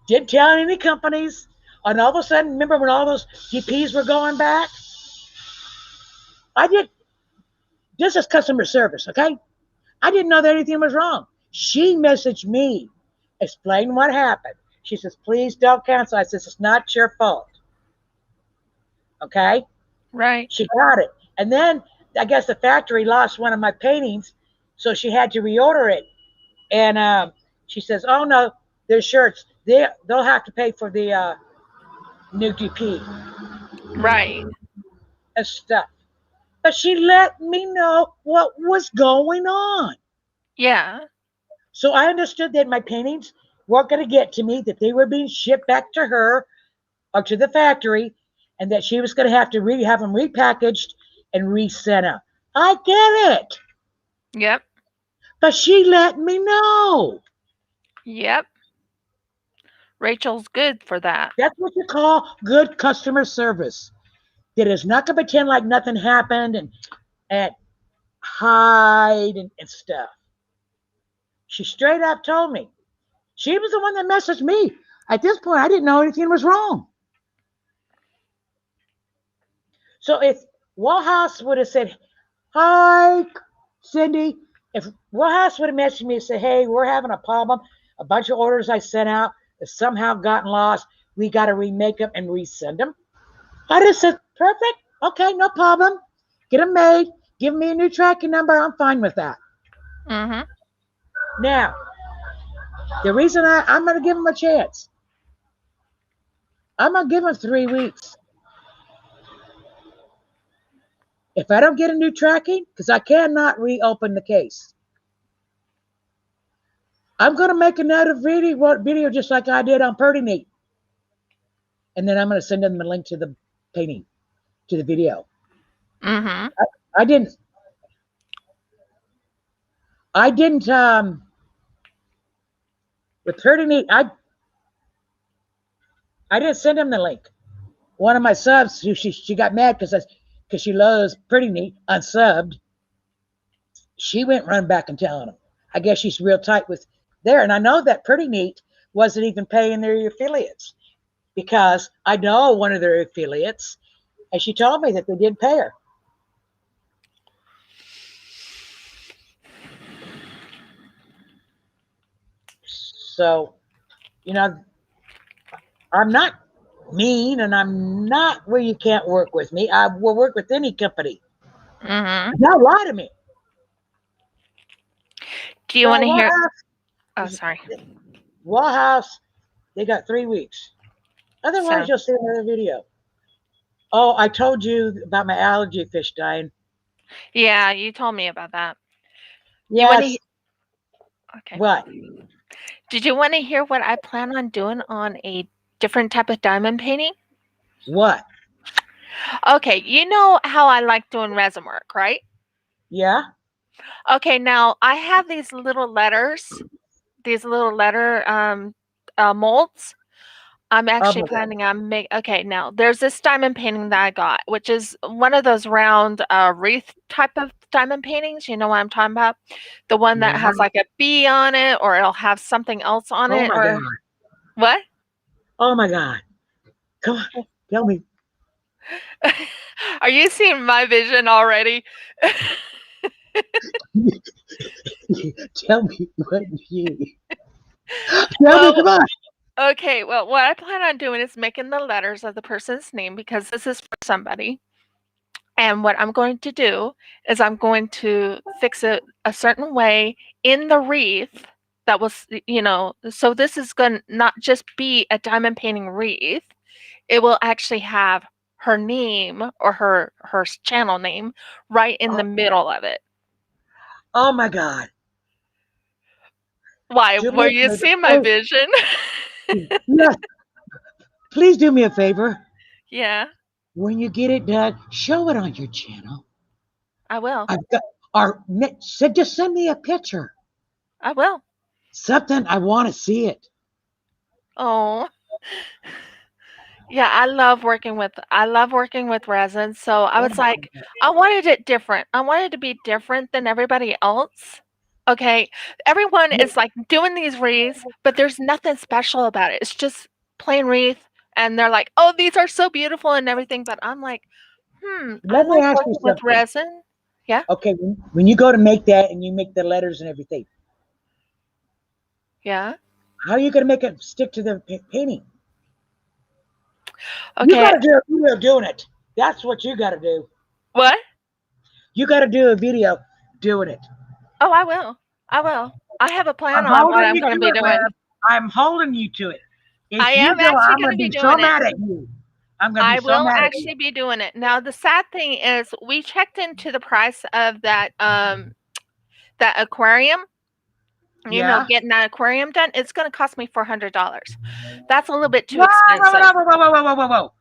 didn't tell any companies, and all of a sudden, remember when all those DPs were going back? I did. This is customer service, okay? I didn't know that anything was wrong. She messaged me, explained what happened. She says, please don't cancel. I says, it's not your fault. Okay? Right. She got it. And then I guess the factory lost one of my paintings, so she had to reorder it. And she says, oh no, their shirts, they'll have to pay for the new DP Right. and stuff. But she let me know what was going on. Yeah. So I understood that my paintings weren't going to get to me, that they were being shipped back to her or to the factory, and that she was going to have to have them repackaged and resent out. I get it. Yep. But she let me know. Yep. Rachel's good for that. That's what you call good customer service. That is not going to pretend like nothing happened and hide and stuff. She straight up told me. She was the one that messaged me. At this point, I didn't know anything was wrong. So if Wallhouse would have said, hi, Cindy, if Wallhouse would have messaged me and said, hey, we're having a problem, a bunch of orders I sent out have somehow gotten lost, we got to remake them and resend them, I'd have said, perfect, okay, no problem. Get them made, give me a new tracking number, I'm fine with that. Mm-hmm. Now, the reason I'm going to give them a chance, I'm going to give them 3 weeks. If I don't get a new tracking, because I cannot reopen the case, I'm going to make another video just like I did on Purdy Neat. And then I'm going to send them the link to the painting, to the video. Mm-hmm. I didn't, with Purdy Neat, I didn't send him the link. One of my subs, who she got mad because she loves Pretty Neat, unsubbed. She went run back and telling him. I guess she's real tight with there. And I know that Pretty Neat wasn't even paying their affiliates because I know one of their affiliates, and she told me that they didn't pay her. So, I'm not mean and I'm not where you can't work with me. I will work with any company. Mm-hmm. Don't lie to me. Do you want to hear? Oh, sorry. Wallhouse, they got 3 weeks. Otherwise, you'll see another video. Oh, I told you about my allergy fish dying. Yeah, you told me about that. Yes. Okay. What? Did you want to hear what I plan on doing on a different type of diamond painting? What? Okay, you know how I like doing resin work, right? Yeah. Okay, now I have these little letter molds. I'm Oh actually my God. planning on okay, now there's this diamond painting that I got, which is one of those round wreath type of diamond paintings. You know what I'm talking about? The one that Yeah. has like a bee on it, or it'll have something else on Oh it, my or God. what? Oh my God. Come on. Tell me. Are you seeing my vision already? Tell me what you. Tell me. Come Well, on. okay, well, what I plan on doing is making the letters of the person's name because this is for somebody. And what I'm going to do is I'm going to fix it a certain way in the wreath that was, so this is going to not just be a diamond painting wreath. It will actually have her name or her channel name right in Oh, the middle of it. oh my God. Why? Do me Were a you favor. seeing my Oh, vision? yes. Please do me a favor. Yeah, When you get it done, show it on your channel. I will. I've got, or just send me a picture. I will. Something I want to see it. Oh. Yeah, I love working with resin, so I Oh was my like, God. I wanted it different. I wanted to be different than everybody else. Okay, everyone Yeah, is like doing these wreaths, but there's nothing special about it. It's just plain wreath, and they're like, "Oh, these are so beautiful and everything." But I'm like, I let me like ask you working with something. resin. Yeah, Okay, when you go to make that and you make the letters and everything, yeah. how are you going to make it stick to the painting? You got Okay. to do a video doing it. That's what you got to do. What? You got to do a video doing it. Oh, I will. I will. I have a I'm plan on what holding I'm you going to to be it, Rev. doing. I'm holding you to it. I If you am do, actually I'm going going to to be be so doing it. mad at you. I'm going to be I so will mad at you. actually be doing it. Now, the sad thing is we checked into the price of that aquarium, Yeah? getting that aquarium done. It's going to cost me $400. That's a little bit too Whoa, whoa, expensive whoa, whoa, whoa, whoa, whoa, whoa, whoa.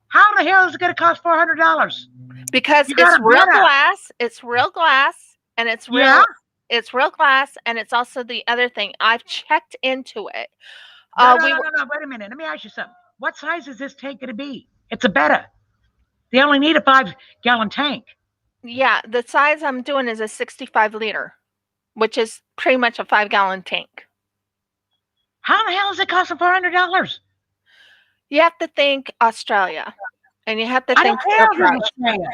How the hell is it going to cost $400? because You got it's a real better. glass, it's real glass, and Yeah? it's real glass, and it's also the other thing. I've checked into it. No, no, We no, were no, no. Wait a minute. Let me ask you something. What size is this tank going to be? It's a better. They only need a 5-gallon tank. Yeah, the size I'm doing is a 65-liter, which is pretty much a 5-gallon tank. How the hell is it costing $400? You have to think Australia, and you have to I don't think care their if it's price. Australia.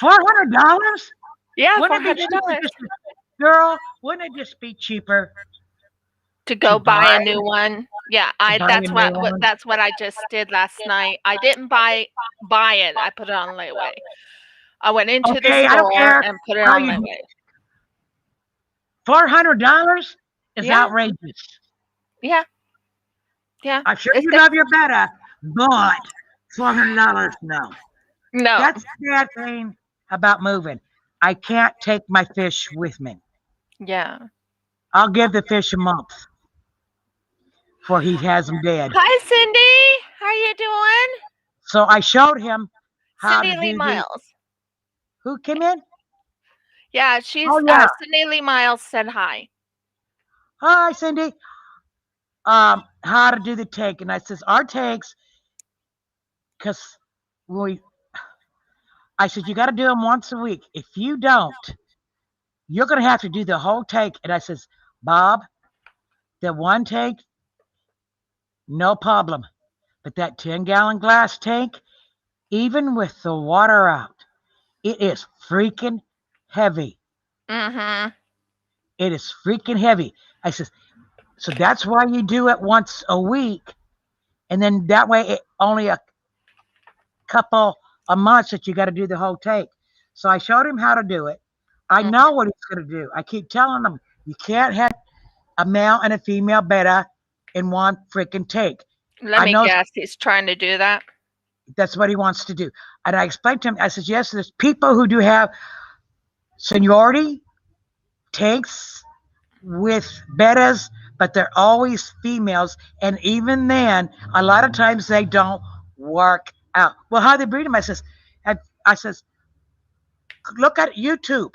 $400? Yeah, Wouldn't it be cheaper $400 just girl, wouldn't it just be cheaper to to go buy buy a new one. Yeah, to I buy a that's new what one? that's what I just did last night. I didn't buy it. I put it on layaway. I went into the Okay, I don't store care and put it how on you do. layaway. $400 is Yeah, outrageous. yeah, yeah. I'm sure It's you love your better, but $400, no. no. That's the bad thing about moving. I can't take my fish with me. Yeah. I'll give the fish a month before he has them dead. Hi, Cindy. How are you doing? So I showed him how Cindy to Lee do the. Miles. Who came in? Yeah, Oh she's yeah. Cindy Lee Miles said hi. Hi, Cindy. How to do the take, and I says our takes, because we. I said you got to do them once a week. If you don't, you're gonna have to do the whole take. And I says, Bob, the one take, no problem, but that 10-gallon glass tank, even with the water out, it is freaking heavy. Mm-hmm. It is freaking heavy. I says, so that's why you do it once a week, and then that way it only a couple of months that you got to do the whole take. So I showed him how to do it. I Mm. know what he's going to do. I keep telling him you can't have a male and a female beta in one freaking take. Let I me know guess. He's trying to do that. that's what he wants to do. And I explained to him, I said, yes, there's people who do have seniority tanks with betas, but they're always females. And even then, a lot of times they don't work out. Well, how they breed them? I says, look at YouTube.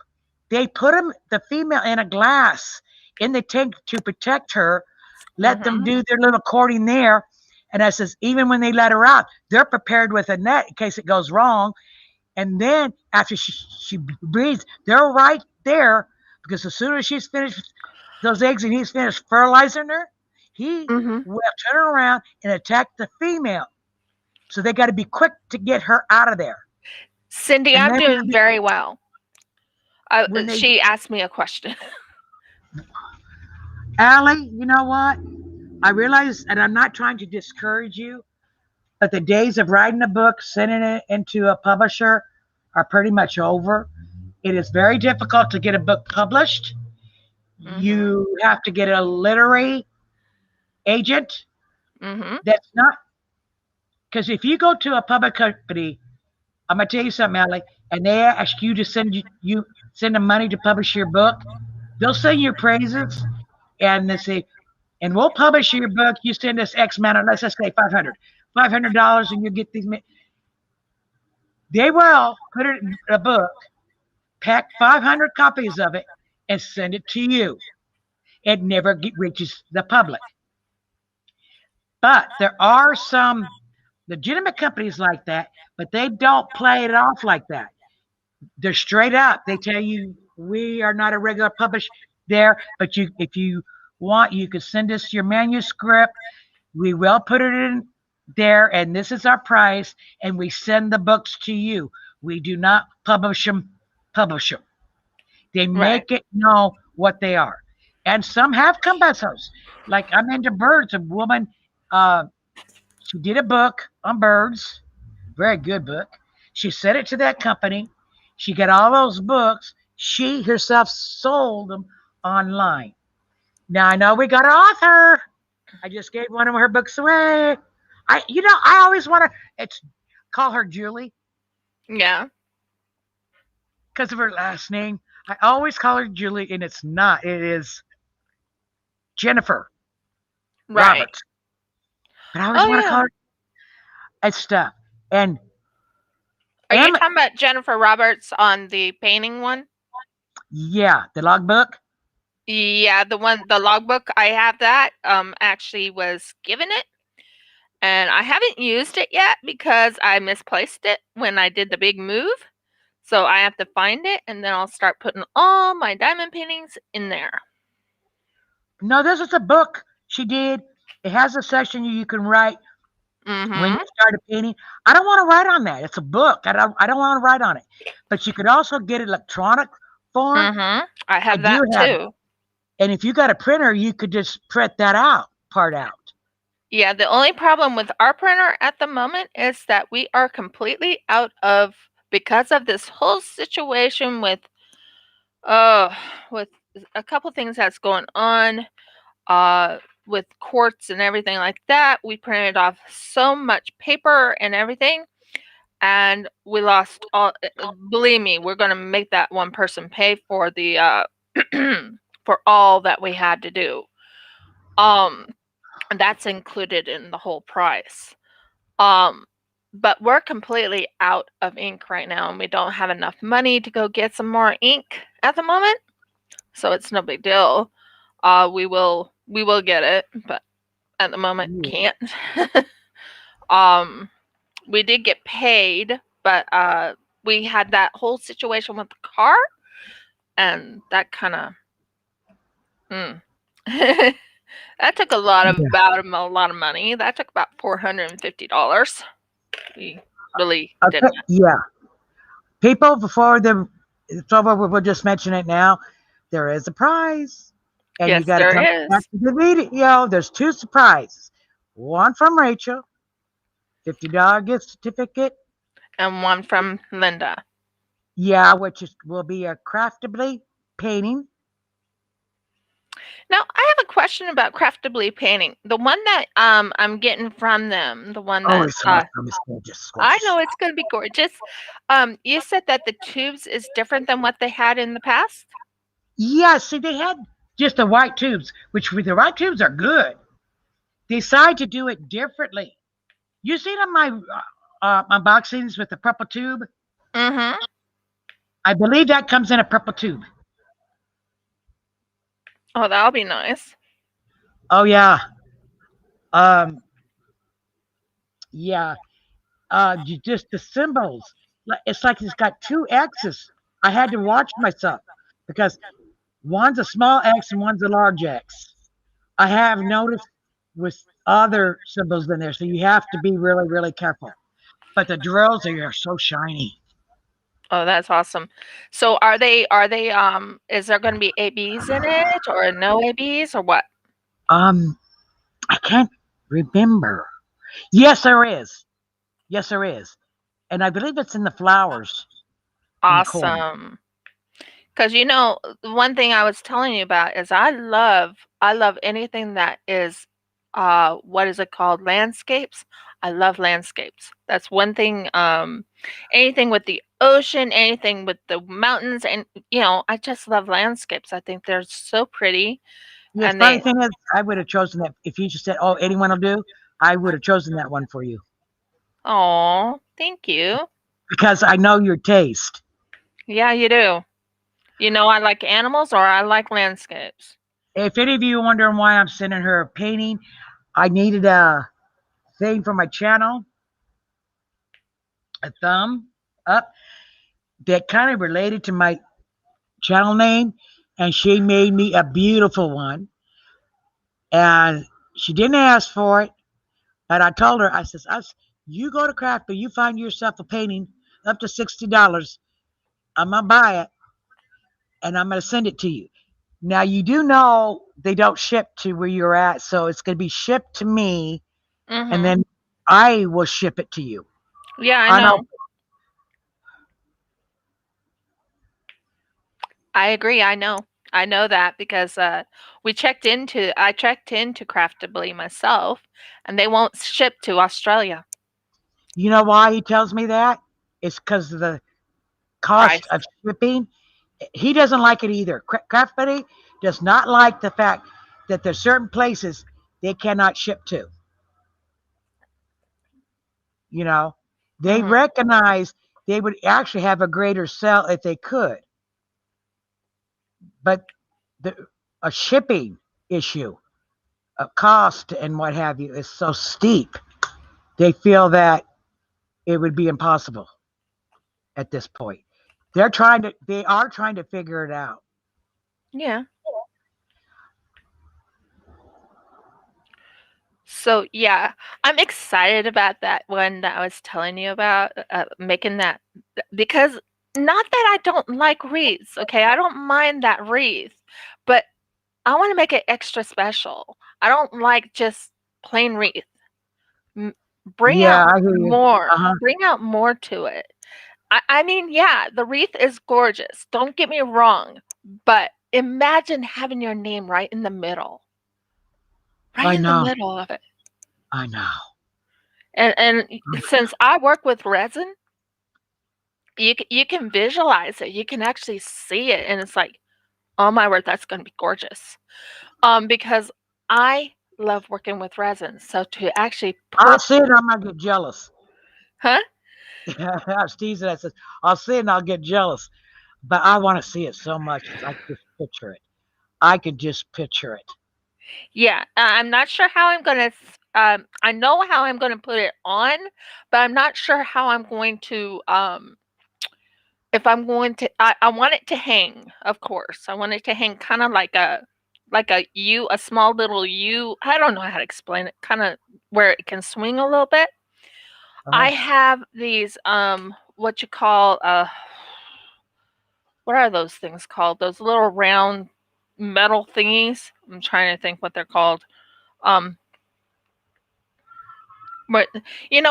They put them, the female in a glass in the tank to protect her. Let them Mhm. do their little courting there. And I says, even when they let her out, they're prepared with a net in case it goes wrong. And then after she breathes, they're right there because as soon as she's finished those eggs and he's finished fertilizing her, he Mhm. will turn around and attack the female. So they got to be quick to get her out of there. Cindy, And I'm then doing very well. when they, She asked me a question. Allie, you know what? I realize, and I'm not trying to discourage you, but the days of writing a book, sending it into a publisher are pretty much over. It is very difficult to get a book published. Mhm. You have to get a literary agent Mhm. that's not, because if you go to a public company, I'm gonna tell you something, Allie, and they ask you to send them money to publish your book, they'll sing your praises and they say, and we'll publish your book. You send us X amount, of, let's just say $500, and you get these. They will put it in a book, pack 500 copies of it, and send it to you. It never reaches the public. But there are some legitimate companies like that, but they don't play it off like that. They're straight up. They tell you we are not a regular publisher there, but if you want, you can send us your manuscript. We will put it in there, and this is our price, and we send the books to you. We do not publish them. Publish them. They Right. make it know what they are, and some have come by those. Like I'm into birds. A woman, uh, she did a book on birds, very good book. She sent it to that company. She got all those books. She herself sold them online. Now I know we got an author. I just gave one of her books away. I always want to. It's call her Julie Yeah. because of her last name. I always call her Julie, and it's not. It is Jennifer Right. Roberts. But I always Oh want to call yeah. her and stuff. And Are you Emma, talking about Jennifer Roberts on the painting one? yeah, the logbook. Yeah, the logbook. I have that. Actually was given it, and I haven't used it yet because I misplaced it when I did the big move. So I have to find it, and then I'll start putting all my diamond paintings in there. No, this is a book she did. It has a section you can write when you Mhm. start a painting. I don't want to write on that. It's a book. I don't want to write on it. But you could also get electronic form. Mhm. I I have do that have it. too. And if you got a printer, you could just print that out, part out. Yeah, the only problem with our printer at the moment is that we are completely out of because of this whole situation uh with a couple things that's going on uh with courts and everything like that. We printed off so much paper and everything, and we lost all. Believe me, we're going to make that one person pay for the for all that we had to do. Um and that's included in the whole price. Um, but we're completely out of ink right now, and we don't have enough money to go get some more ink at the moment. So it's no big deal. We will get it, but at the moment Yeah. can't. um, we did get paid, but we had that whole situation with the car, and that kind of that took a lot of money. That took about $450. We really did. Okay. Yeah. People, before it's over, we'll just mention it now. There is a prize, and you Yes, got to there come back is. to the video. There's two surprises. One from Rachel, $50 gift certificate. And one from Linda. Yeah, will be a craftably painting. Now, I have a question about Craftably painting. The one that I'm getting from them, the one Oh, that it's awesome. It's gorgeous, I gorgeous. know it's going to be gorgeous. You said that the tubes is different than what they had in the past. Yeah, see, they had just the white tubes, which with the white tubes are good. Decide to do it differently. You seen on my unboxings with the purple tube? Mm-hmm. I believe that comes in a purple tube. Oh, that'll be nice. Oh yeah. Um. Yeah. Just the symbols. It's like it's got two X's. I had to watch myself because one's a small X and one's a large X. I have noticed with other symbols in there, so you have to be really, really careful. But the drills are so shiny. Oh, that's awesome. So is there gonna be ABs in it or no ABs or what? Um, I can't remember. Yes, there is. Yes, there is. And I believe it's in the flowers in the corner. Awesome. 'Cause, one thing I was telling you about is I love anything that is, what is it called? Landscapes. I love landscapes. That's one thing, anything with the ocean, anything with the mountains, and, I just love landscapes. I think they're so pretty, Yes, and funny they thing is, I would have chosen that if you just said, "Oh, anyone will do." I would have chosen that one for you Oh, thank you. because I know your taste. Yeah, you do. I like animals or I like landscapes. If any of you are wondering why I'm sending her a painting, I needed a thing for my channel, a thumb up that kind of related to my channel name, and she made me a beautiful one. And she didn't ask for it, but I told her, I says, you go to Crafty, you find yourself a painting up to $60. I'm gonna buy it and I'm gonna send it to you. Now you do know they don't ship to where you're at, so it's gonna be shipped to me, and Mhm. then I will ship it to you. Yeah, I I know. know. I agree, I know. I know that because, I checked into Craftably myself, and they won't ship to Australia. You know why he tells me that? It's because of the cost Price. of shipping. He doesn't like it either. Craft Buddy does not like the fact that there's certain places they cannot ship to. You know, they Mhm. recognize they would actually have a greater sell if they could, but the a shipping issue, a cost, and what have you is so steep. They feel that it would be impossible at this point. They are trying to figure it out. Yeah. So, yeah, I'm excited about that one that I was telling you about, making that because not that I don't like wreaths, okay? I don't mind that wreath, but I wanna make it extra special. I don't like just plain wreath. M bring out Yeah, I hear you. more. Uh huh. Bring out more to it. I mean, yeah, the wreath is gorgeous, don't get me wrong, but imagine having your name right I in the know. middle of it. I know. And since I work with resin, you can visualize it, you can actually see it, and it's like, "Oh my word, that's gonna be gorgeous." Because I love working with resin, so to actually I'll put see it. I'm gonna get jealous. Huh? I was teasing. I says, I'll see it and I'll get jealous. But I want to see it so much. I can just picture it. I could just picture it. Yeah, I'm not sure how I'm gonna I know how I'm gonna put it on, but I'm not sure how I'm going to, if I'm going to I want it to hang, of course. I want it to hang kinda like a U, a small little U. I don't know how to explain it, kinda where it can swing a little bit. Uh-huh. I have these, what you call, what are those things called? Those little round metal thingies? I'm trying to think what they're called. Um, but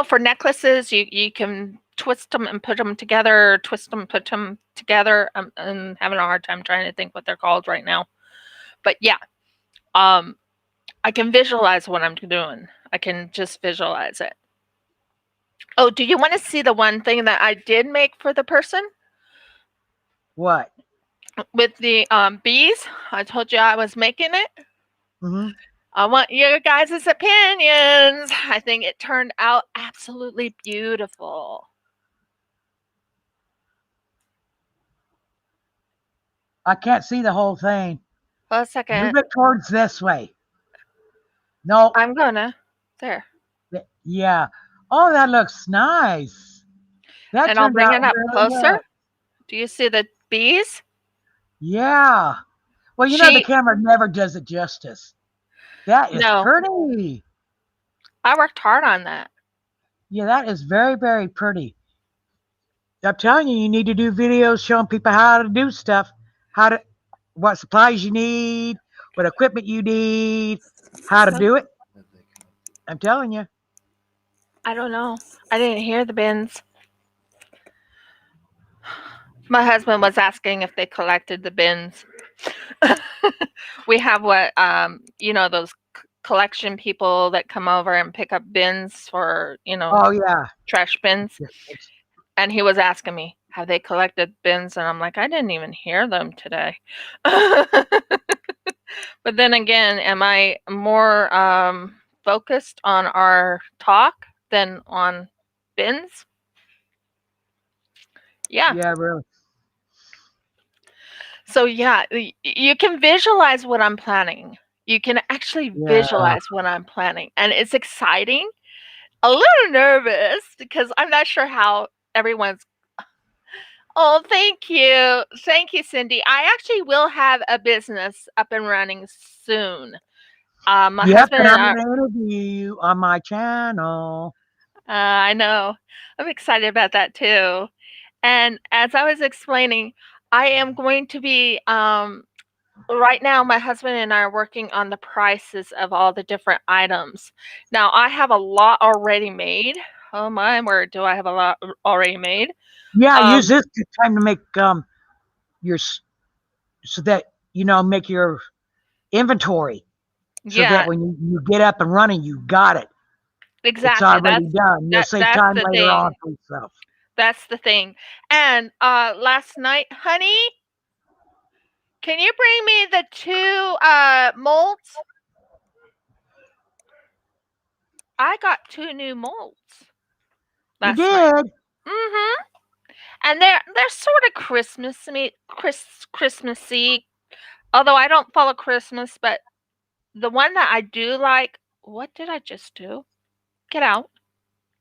for necklaces, you can twist them and put them together, twist them, put them together. I'm having a hard time trying to think what they're called right now. But yeah, um, I can visualize what I'm doing. I can just visualize it. Oh, do you want to see the one thing that I did make for the person What? with the bees? I told you I was making it. Hmm. I want your guys' opinions. I think it turned out absolutely beautiful. I can't see the whole thing. Hold a second. Move it towards this way. No. I'm gonna. There. Yeah. Oh, that looks nice. That And I'll turned bring out it up really closer. well. Do you see the bees? Yeah. Well, the She camera never does it justice. That is no. pretty. I worked hard on that. Yeah, that is very, very pretty. I'm telling you, you need to do videos showing people how to do stuff, how to, what supplies you need, what equipment you need, how to What? do it. I'm telling you. I don't know. I didn't hear the bins. My husband was asking if they collected the bins. We have what those collection people that come over and pick up bins for Oh yeah. trash bins. Yeah, it's- And he was asking me, have they collected bins? And I'm like, I didn't even hear them today. But then again, am I more focused on our talk than on bins? Yeah. yeah, really. So yeah, you can visualize what I'm planning. You can actually Yeah. visualize what I'm planning, and it's exciting. A little nervous because I'm not sure how everyone's. Oh, thank you, Cindy. I actually will have a business up and running soon. My Yep, husband and and I'm I. gonna interview you on my channel. I know. I'm excited about that too. And as I was explaining, I am going to be right now my husband and I are working on the prices of all the different items. Now I have a lot already made. Oh my word, do I have a lot already made? Yeah, use Um this time to make your so that make your inventory so that yeah, when you get up and running, you got it. It's exactly. already done. You'll save That's time the later thing. on for yourself. That's the thing. And last night, honey, can you bring me the two molds? I got two new molds You last night. did? Mhm. And they're sort of Christmassy. Although I don't follow Christmas, but the one that I do like, what did I just do? Get out.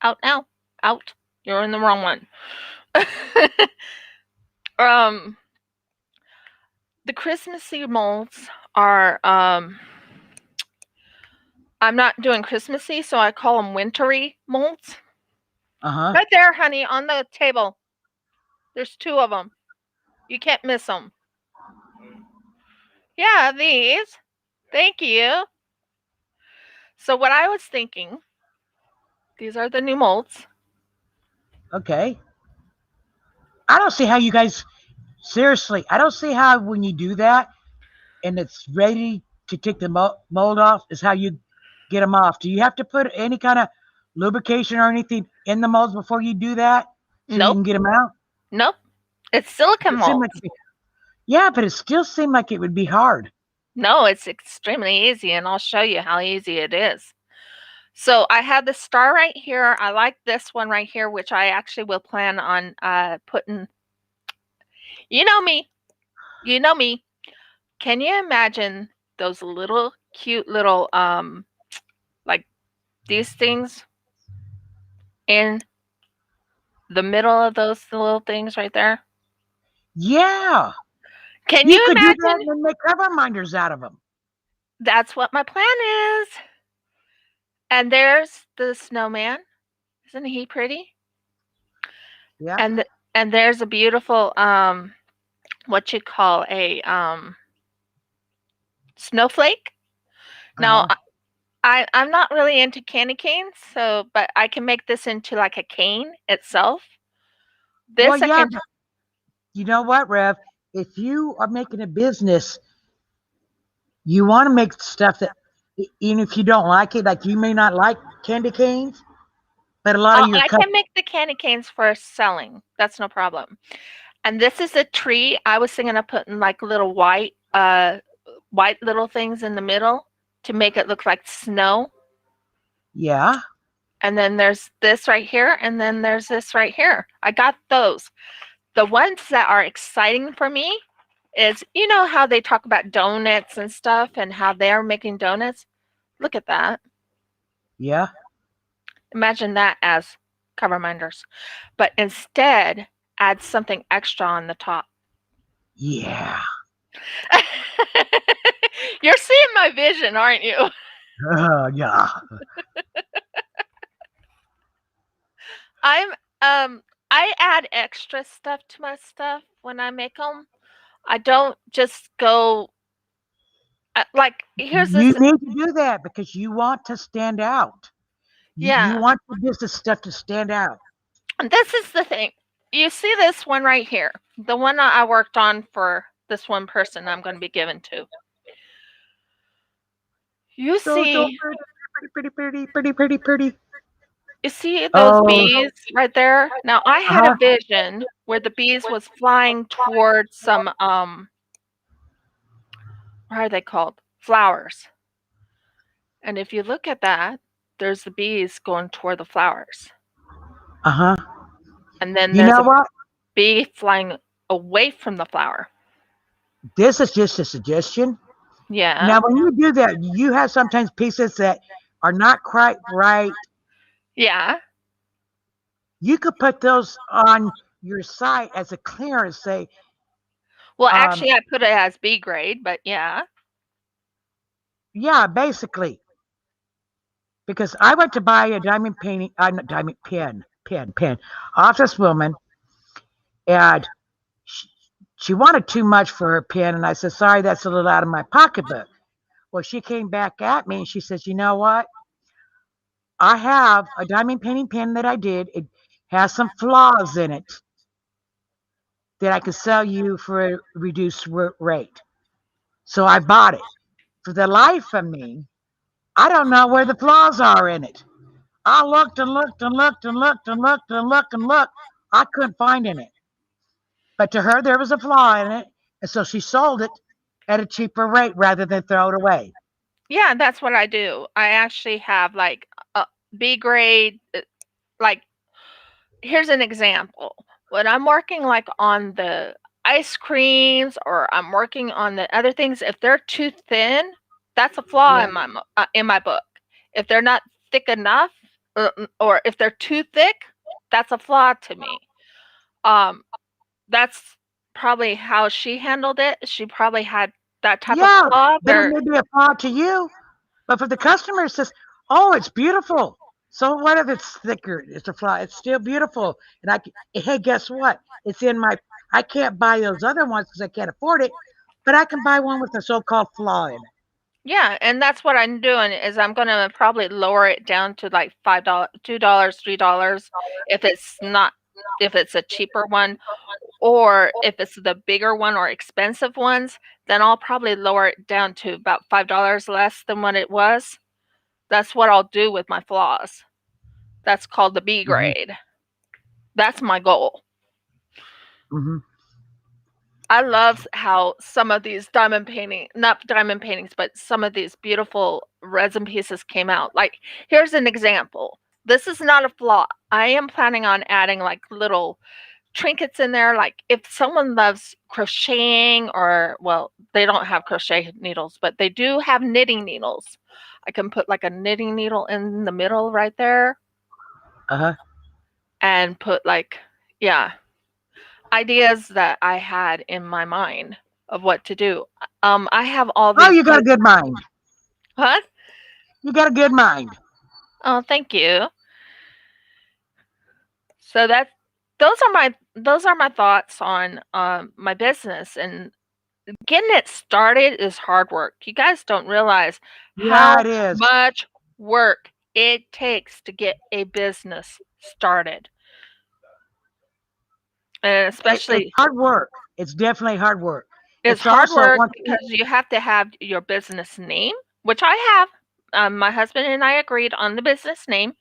Out now. Out. You're in the wrong one. um the Christmassy molds are I'm not doing Christmassy, so I call them wintry molds. Uh-huh. Right there, honey, on the table. There's two of them. You can't miss them. Yeah, these. Thank you. So what I was thinking, these are the new molds. Okay. I don't see how you guys seriously, I don't see how when you do that and it's ready to take the mold off is how you get them off. Do you have to put any kind of lubrication or anything in the molds before you do that so you Nope. can get them out? Nope. It's silicone It seemed like molds. yeah, but it still seemed like it would be hard. No, it's extremely easy, and I'll show you how easy it is. So I have the star right here. I like this one right here, which I actually will plan on putting. You know me. You know me. Can you imagine those little cute little like these things in the middle of those little things right there? Yeah. Can You you could do that imagine? and then make cover minders out of them. That's what my plan is. And there's the snowman. Isn't he pretty? Yeah. And and there's a beautiful what you call a snowflake. Now Uh-huh. I'm not really into candy canes, so but I can make this into like a cane itself. Well, This I yeah, can. but you know what, Rev? If you are making a business, you want to make stuff that, even if you don't like it, like you may not like candy canes, but a lot of your I customers, can make the candy canes for selling. That's no problem. And this is a tree. I was thinking of putting like little white little things in the middle to make it look like snow. yeah, And then there's this right here, and then there's this right here. I got those. The ones that are exciting for me is how they talk about donuts and stuff and how they're making donuts. Look at that. Yeah. Imagine that as cover minders. But instead, add something extra on the top. Yeah. You're seeing my vision, aren't you? Yeah. I'm I add extra stuff to my stuff when I make them. I don't just go like here's You this. need to do that because you want to stand out. You Yeah. want your business stuff to stand out. And this is the thing. You see this one right here. The one that I worked on for this one person I'm going to be giving to. You So see pretty. you see those Oh, bees right there? Now I had a uh-huh, vision where the bees was flying towards some what are they called? Flowers. And if you look at that, there's the bees going toward the flowers. uh-huh. And then You there's know a what? bee flying away from the flower. This is just a suggestion. Yeah. Now, when you do that, you have sometimes pieces that are not quite right. Yeah. You could put those on your site as a clearance, say, Well, um, actually I put it as B grade, but yeah. yeah, basically. Because I went to buy a diamond painting, not diamond pen, off this woman, and she, she wanted too much for her pen, and I said, sorry, that's a little out of my pocketbook. Well, she came back at me and she says, you know what? I have a diamond painting pen that I did. It has some flaws in it that I could sell you for a reduced rate. So I bought it. For the life of me, I don't know where the flaws are in it. I looked and looked and looked and looked and looked and looked and looked. I couldn't find it. But to her, there was a flaw in it. And so she sold it at a cheaper rate rather than throw it away. Yeah, that's what I do. I actually have like a B grade like here's an example. When I'm working like on the ice creams or I'm working on the other things, if they're too thin, that's a flaw Yeah. in my book. If they're not thick enough, or if they're too thick, that's a flaw to me. Um, that's probably how she handled it. She probably had that type of Yeah. flaw But it where, may be a flaw to you. But for the customer, it says, oh, it's beautiful. So what if it's thicker? It's a flaw. It's still beautiful. And hey, guess what? It's in my, I can't buy those other ones because I can't afford it, but I can buy one with a so-called flaw in it. yeah, and that's what I'm doing is I'm gonna probably lower it down to like $5, $2, $3 if it's not if it's a cheaper one, or if it's the bigger one or expensive ones, then I'll probably lower it down to about $5 less than what it was. That's what I'll do with my flaws. That's called the B Mm-hmm, grade. That's my goal. mm-hmm. I love how some of these diamond painting, not diamond paintings, but some of these beautiful resin pieces came out. Like, here's an example. This is not a flaw. I am planning on adding like little trinkets in there. Like, if someone loves crocheting, or, well, they don't have crochet needles, but they do have knitting needles. I can put like a knitting needle in the middle right there Uh-huh. and put like, yeah, ideas that I had in my mind of what to do. I have all Oh, these you got a beautiful. good mind. What? You got a good mind. Oh, thank you. So that those are my thoughts on my business, and getting it started is hard work. You guys don't realize Yeah, how it is. much work it takes to get a business started, and It's especially hard work. It's definitely hard work. it's It's hard also work once because you have to have your business name, which I have. My husband and I agreed on the business name.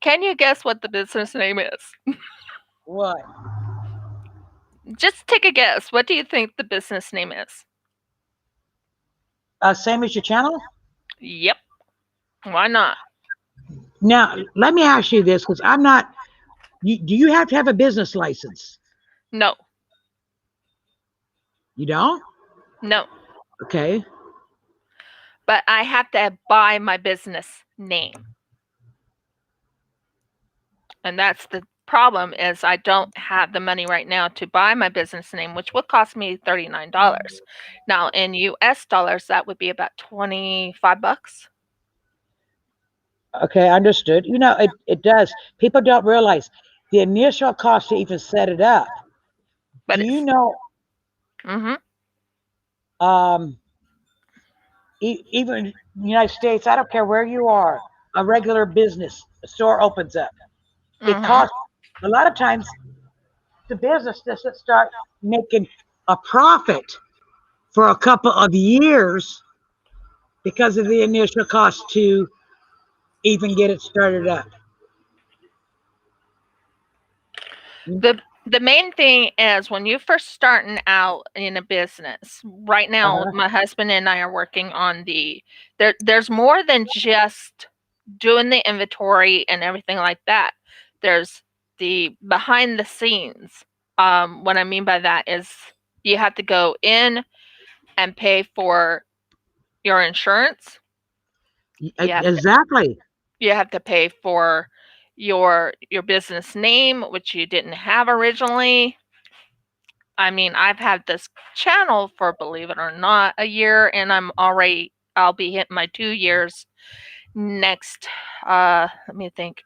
Can you guess what the business name is? what? Just take a guess. What do you think the business name is? Same as your channel? Yep. Why not? Now, let me ask you this because I'm not, do you have to have a business license? No. You don't? No. Okay. but I have to buy my business name. And that's the problem, is I don't have the money right now to buy my business name, which would cost me $39. Now in US dollars, that would be about 25 bucks. Okay, understood. You know, it does. People don't realize the initial cost to even set it up. But Do you it's know, mhm. um, even in the United States, I don't care where you are, a regular business, a store opens up. It Mhm. costs a lot of times the business doesn't start making a profit for a couple of years because of the initial cost to even get it started up. The main thing is, when you first starting out in a business, right now Uh-huh. my husband and I are working on there's more than just doing the inventory and everything like that. There's the behind the scenes. What I mean by that is, you have to go in and pay for your insurance. You have to Exactly. you have to pay for your business name, which you didn't have originally. I mean, I've had this channel for, believe it or not, a year, and I'll be hitting my 2 years next, let me think,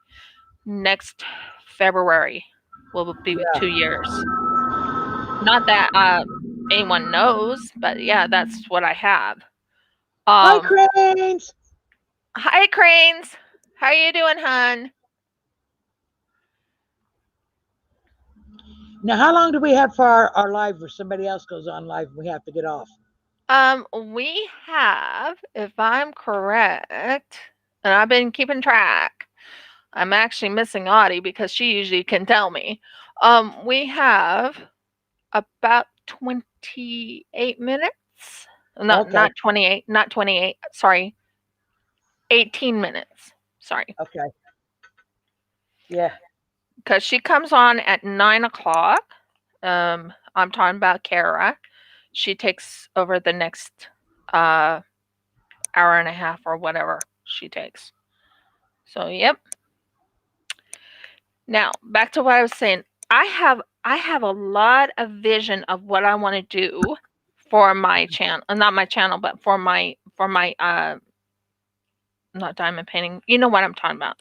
next February will be 2 years. Not that anyone knows, but yeah, that's what I have. Hi, Um, Cranes. Hi, Cranes. How you doing, hun? Now, how long do we have for our live where somebody else goes on live and we have to get off? We have, if I'm correct, and I've been keeping track. I'm actually missing Audie because she usually can tell me. We have about 28 minutes. No, Okay. not 28, not 28. Sorry, 18 minutes. Sorry, Okay. Yeah. because she comes on at 9 o'clock. I'm talking about Kara. She takes over the next uh hour and a half or whatever she takes. So, yep. Now, back to what I was saying. I have a lot of vision of what I want to do for my channel, not my channel, but for my not diamond painting. You know what I'm talking about.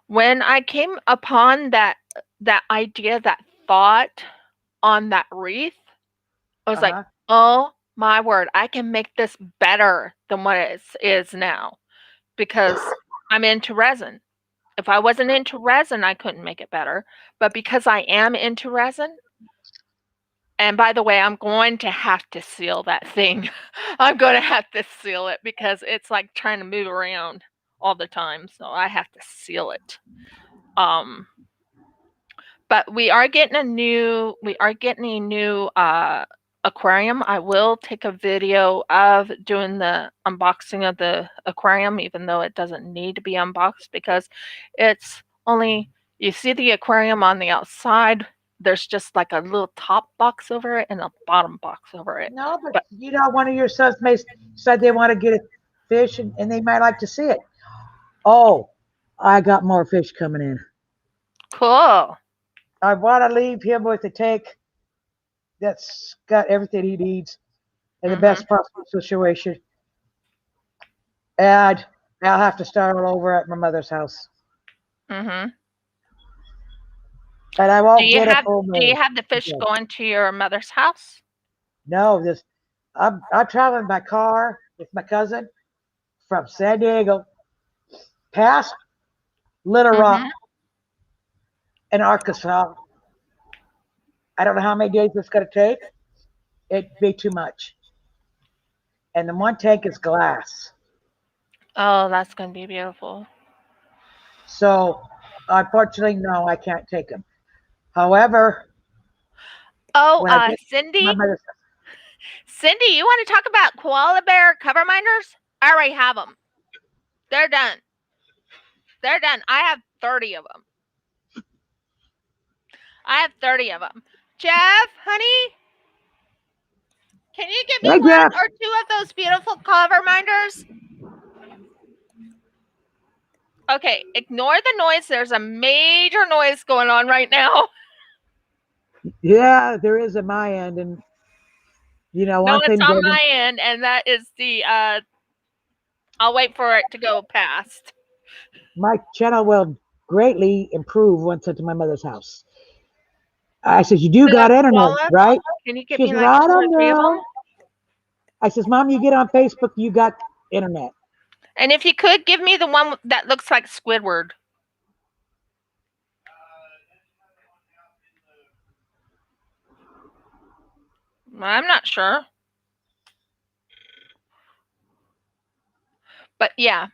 When I came upon that idea, that thought on that wreath, I was like, Uh-huh. "Oh my word, I can make this better than what it is now," because I'm into resin. If I wasn't into resin, I couldn't make it better. But because I am into resin, and by the way, I'm going to have to seal that thing. I'm going to have to seal it because it's like trying to move around all the time. So I have to seal it. Um, but we are getting a new aquarium. I will take a video of doing the unboxing of the aquarium, even though it doesn't need to be unboxed, because it's only, you see the aquarium on the outside. There's just like a little top box over it and a bottom box over it. No, but But you know, one of your sons may said they want to get a fish and they might like to see it. Oh, I got more fish coming in. cool. I want to leave him with a tank that's got everything he needs in the Mhm. best possible situation. And I'll have to start all over at my mother's house. Mhm. And I Do won't you get a have full do you moon. have the fish Okay. going to your mother's house? No, this I'm traveling by car with my cousin from San Diego past Little Rock Mhm. and Arkansas. I don't know how many days it's going to take. It'd be too much. And the one tank is glass. Oh, that's going to be beautiful. So, unfortunately, no, I can't take them. However, Oh, when I get to my Cindy, mother's, Cindy, you want to talk about koala bear cover minders? I already have them. They're done. They're done. I have 30 of them. I have 30 of them. Jeff, honey, Can you give me Hey, one Jeff. or two of those beautiful cover minders? Okay, ignore the noise. There's a major noise going on right now. Yeah, there is at my end, and No, one it's thing on that my end, and that is the. I'll wait for it to go past. my channel will greatly improve once it's to my mother's house. I said, you do got The internet, koalas. right? Can you get She me says, like I 2 or don't 3 of them? know. I says, Mom, you get on Facebook, you got internet. And if you could give me the one that looks like Squidward. I'm not sure. But yeah.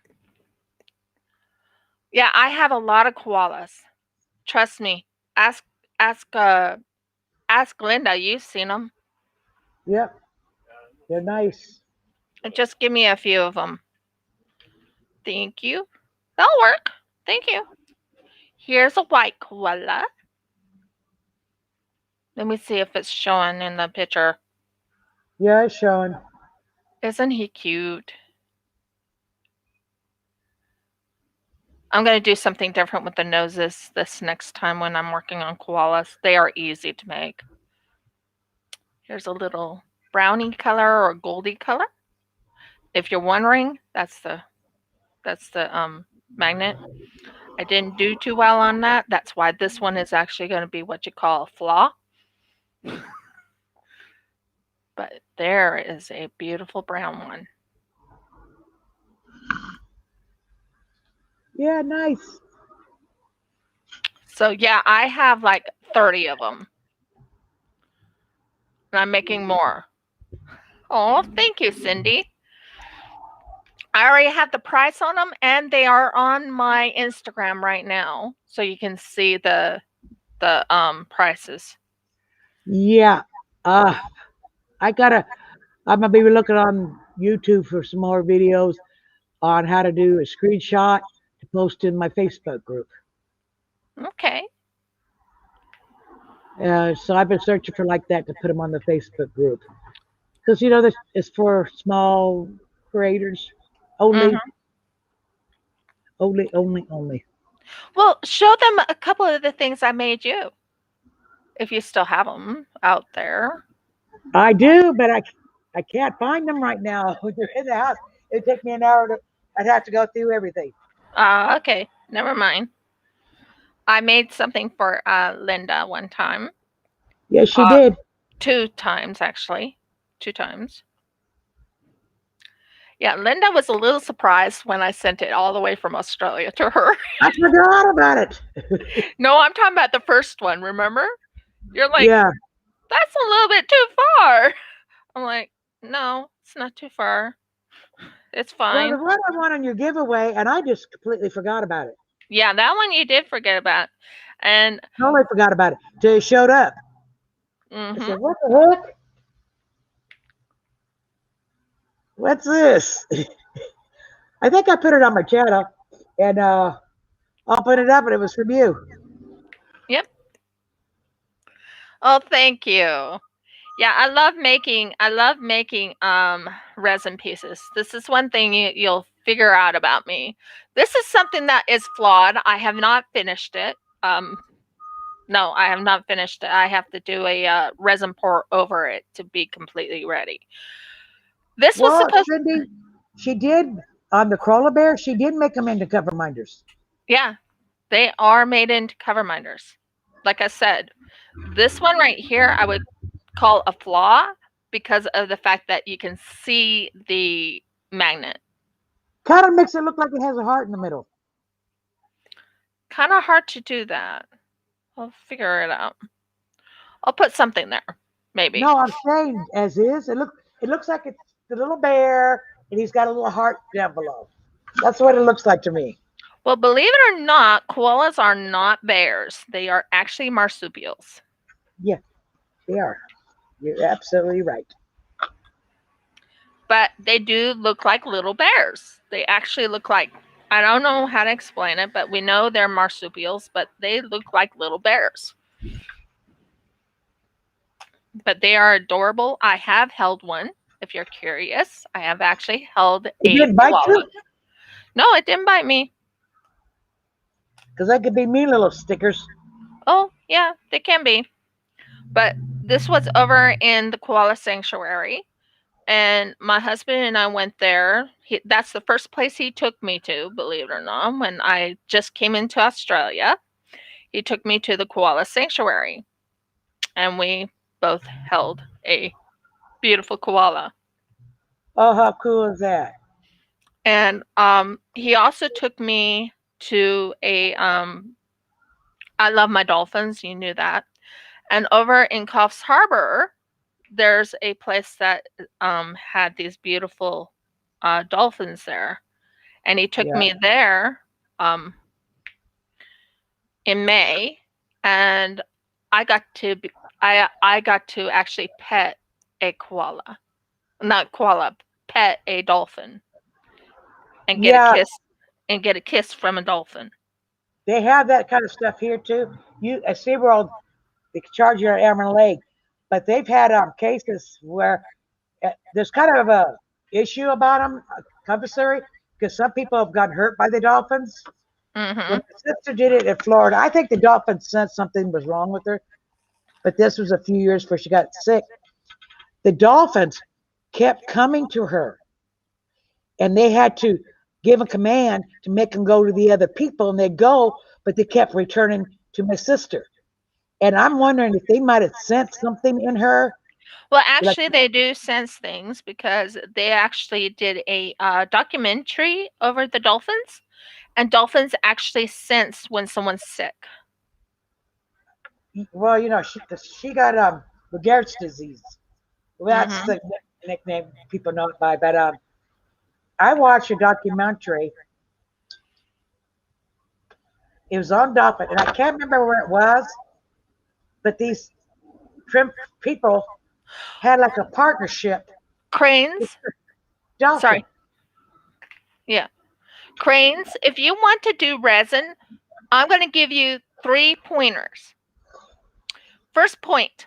Yeah, I have a lot of koalas. Trust me. Ask ask Linda. You've seen them. Yep, they're nice. Just give me a few of them. Thank you. That'll work. Thank you. Here's a white koala. Let me see if it's showing in the picture. Yeah, it's showing. Isn't he cute? I'm going to do something different with the noses this next time when I'm working on koalas. They are easy to make. Here's a little brownie color or goldy color. If you're wondering, that's the magnet. I didn't do too well on that. That's why this one is actually going to be what you call a flaw. But there is a beautiful brown one. Yeah, nice. So yeah, I have like 30 of them. And I'm making more. Oh, thank you, Cindy. I already have the price on them, and they are on my Instagram right now, so you can see the prices. Yeah. I'm gonna be looking on YouTube for some more videos on how to do a screenshot to post in my Facebook group. Okay. So I've been searching for like that to put them on the Facebook group because this is for small creators only, Mm-hmm. only. Well, show them a couple of the things I made you, if you still have them out there. I do, but I can't find them right now. When they're in the house, it'd take me an hour to. I'd have to go through everything. Okay. Never mind. I made something for Linda one time. Yes, she Uh, did. 2 times, actually. 2 times. Yeah, Linda was a little surprised when I sent it all the way from Australia to her. I forgot about it. No, I'm talking about the first one, remember? You're like, Yeah. that's a little bit too far. I'm like, no, it's not too far. It's Well, fine. the one I won on your giveaway, and I just completely forgot about it. Yeah, that one you did forget about. And Totally forgot about it till it showed up. I mm-hmm. said, "What the heck? What's this?" I think I put it on my channel, and I'll put it up, and it was from you. Yep. Oh, thank you. Yeah, I love making resin pieces. This is one thing you'll figure out about me. This is something that is flawed. I have not finished it. No, I have not finished it. I have to do a resin pour over it to be completely ready. This was Well, supposed. Cindy, she did on the crawler bear. She did make them into cover minders. Yeah, they are made into cover minders. Like I said, this one right here I would call a flaw because of the fact that you can see the magnet. Kind of makes it look like it has a heart in the middle. Kind of hard to do that. I'll figure it out. I'll put something there, maybe. No, I'm saying as is. It looks like it's the little bear, and he's got a little heart down below. That's what it looks like to me. Well, believe it or not, koalas are not bears. They are actually marsupials. Yeah, they are. You're absolutely right. But they do look like little bears. They actually look like, I don't know how to explain it, but we know they're marsupials, but they look like little bears. but they are adorable. I have held one. If you're curious, I have actually held It a didn't bite koala. you? No, it didn't bite me. Because that could be mean little stickers. Oh, yeah, they can be. But this was over in the koala sanctuary, and my husband and I went there. That's the first place he took me to, believe it or not, when I just came into Australia. He took me to the koala sanctuary, and we both held a beautiful koala. Oh, how cool is that? And he also took me to a I love my dolphins, you knew that. And over in Coffs Harbor, there's a place that had these beautiful dolphins there. And he took Yeah. me there um, in May, and I got to I got to actually pet a koala, not koala, pet a dolphin, and Yeah, get a kiss from a dolphin. they have that kind of stuff here too. You at SeaWorld, they can charge you an arm and a leg, but they've had cases where there's kind of a issue about them, compulsory, because some people have gotten hurt by the dolphins. When Mhm. my sister did it in Florida, I think the dolphin sensed something was wrong with her, but this was a few years before she got sick. The dolphins kept coming to her, and they had to give a command to make them go to the other people, and they'd go, but they kept returning to my sister. And I'm wondering if they might have sensed something in her. Well, Like, actually, they do sense things because they actually did a documentary over the dolphins, and dolphins actually sense when someone's sick. well, she got Lagard's disease. Well, that's Mhm. the nickname people know it by. But I watched a documentary. It was on dolphin, and I can't remember where it was, but these shrimp people had like a partnership with Cranes. dolphin. Sorry. Yeah. Cranes. If you want to do resin, I'm going to give you 3 pointers. First point,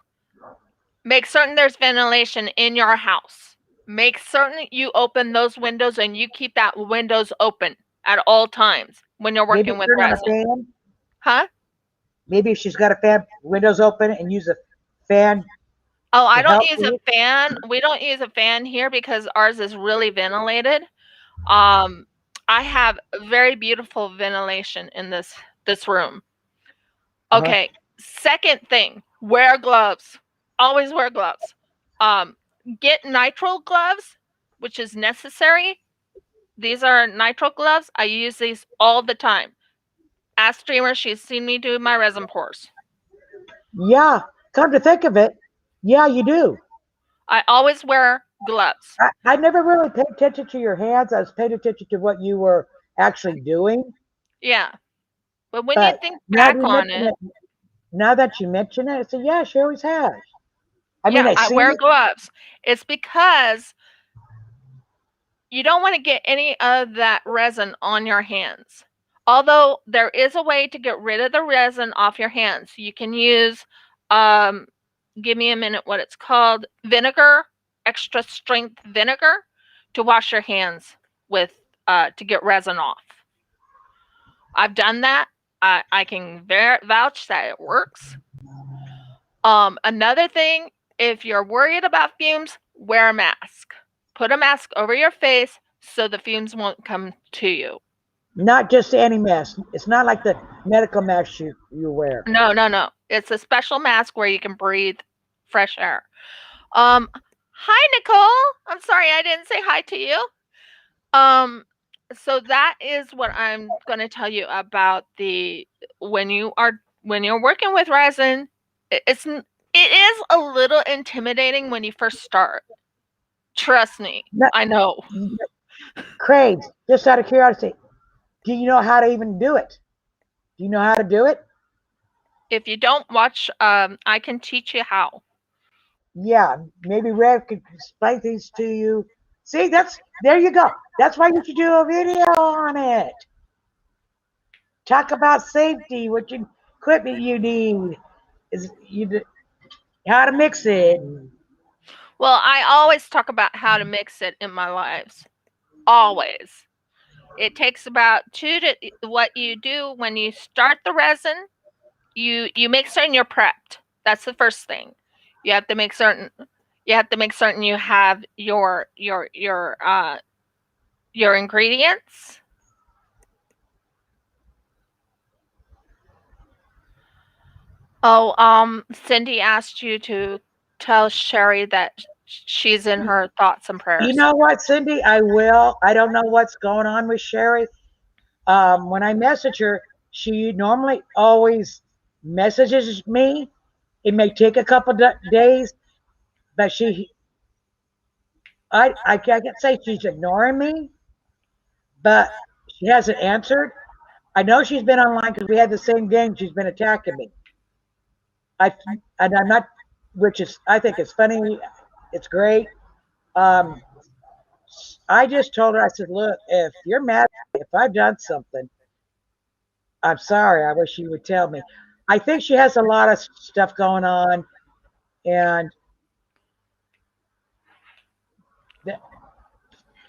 make certain there's ventilation in your house. Make certain you open those windows and you keep that windows open at all times when you're Maybe working with turn on a resin. fan. Huh? Maybe if she's got a fan, windows open, and use a fan Oh, I to don't help use a you. fan. We don't use a fan here because ours is really ventilated. Um, I have very beautiful ventilation in this room. Uh-huh. Okay. Second thing, wear gloves. Always wear gloves. Um, get nitrile gloves, which is necessary. These are nitrile gloves. I use these all the time. Ask Streamer, she's seen me do my resin pours. Yeah, come to think of it, yeah, you do. I always wear gloves. I never really paid attention to your hands. I was paying attention to what you were actually doing. Yeah. But when you But think now that back you on mention it, it, now that you mention it, I said, yeah, she always has. I mean, yeah, I I seen wear it. gloves. It's because you don't want to get any of that resin on your hands. Although there is a way to get rid of the resin off your hands. You can use, um, give me a minute what it's called, vinegar, extra strength vinegar to wash your hands with to get resin off. I've done that. I can vouch that it works. Another thing, if you're worried about fumes, wear a mask. Put a mask over your face so the fumes won't come to you. Not just any mask. It's not like the medical mask you wear. No, no, no. It's a special mask where you can breathe fresh air. Um, Hi Nicole. I'm sorry I didn't say hi to you. Um, so that is what I'm going to tell you about the when you're working with resin. It is a little intimidating when you first start. Trust me, Not, I know. Craig, just out of curiosity, do you know how to even do it? Do you know how to do it? If you don't watch, I can teach you how. Yeah, maybe Rev could explain things to you. See, there you go. That's why you should do a video on it. Talk about safety, what you equipment you need. Is you how to mix it. Well, I always talk about how to mix it in my lives. Always. It takes about what you do when you start the resin, you make certain you're prepped. That's the first thing. You have to make certain you have your ingredients. Oh, Cindy asked you to tell Sherry that she's in her thoughts and You prayers. know what, Cindy? I will. I don't know what's going on with Sherry. When I message her, she normally always messages me. It may take a couple days, but I can't say she's ignoring me, but she hasn't answered. I know she's been online because we had the same game. She's been attacking me. I and I'm not, which is I think it's funny. It's great. Um, I just told her, I said, look, if you're mad, if I've done something, I'm sorry. I wish you would tell me. I think she has a lot of stuff going on, and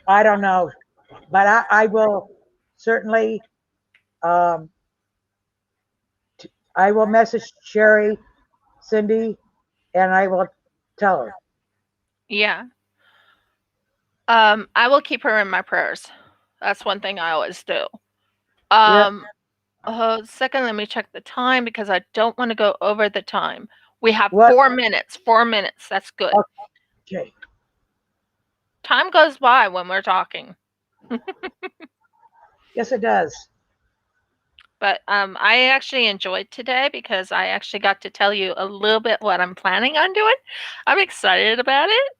I don't know, but I will certainly, um, I will message Sherry, Cindy, and I will tell her. Yeah. I will keep her in my prayers. That's one thing I always do. Yep. Um, second, let me check the time because I don't want to go over the time. We have What? 4 minutes. 4 minutes. That's good. Okay. Time goes by when we're talking. Yes, it does. But I actually enjoyed today because I actually got to tell you a little bit what I'm planning on doing. I'm excited about it.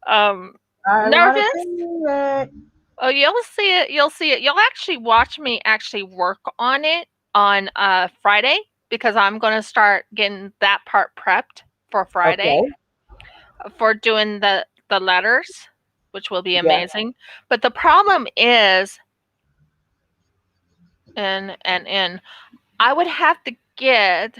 Um, I want to nervous? see it. Oh, you'll see it. You'll see it. You'll actually watch me actually work on it on Friday because I'm going to start getting that part prepped for Friday Okay. for doing the letters, which will be Yeah. amazing. But the problem is, and I would have to get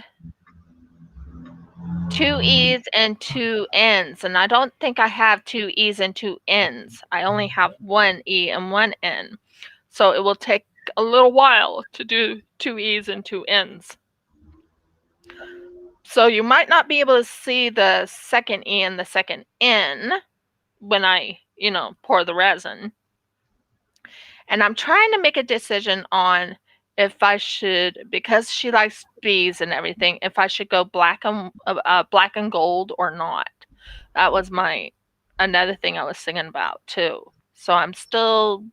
2 E's and 2 N's, and I don't think I have 2 E's and 2 N's. I only have 1 E and 1 N. So it will take a little while to do 2 E's and 2 N's. So you might not be able to see the second E and the second N when I, pour the resin. And I'm trying to make a decision on if I should, because she likes bees and everything, if I should go black and gold or not. That was another thing I was thinking about too. So I'm still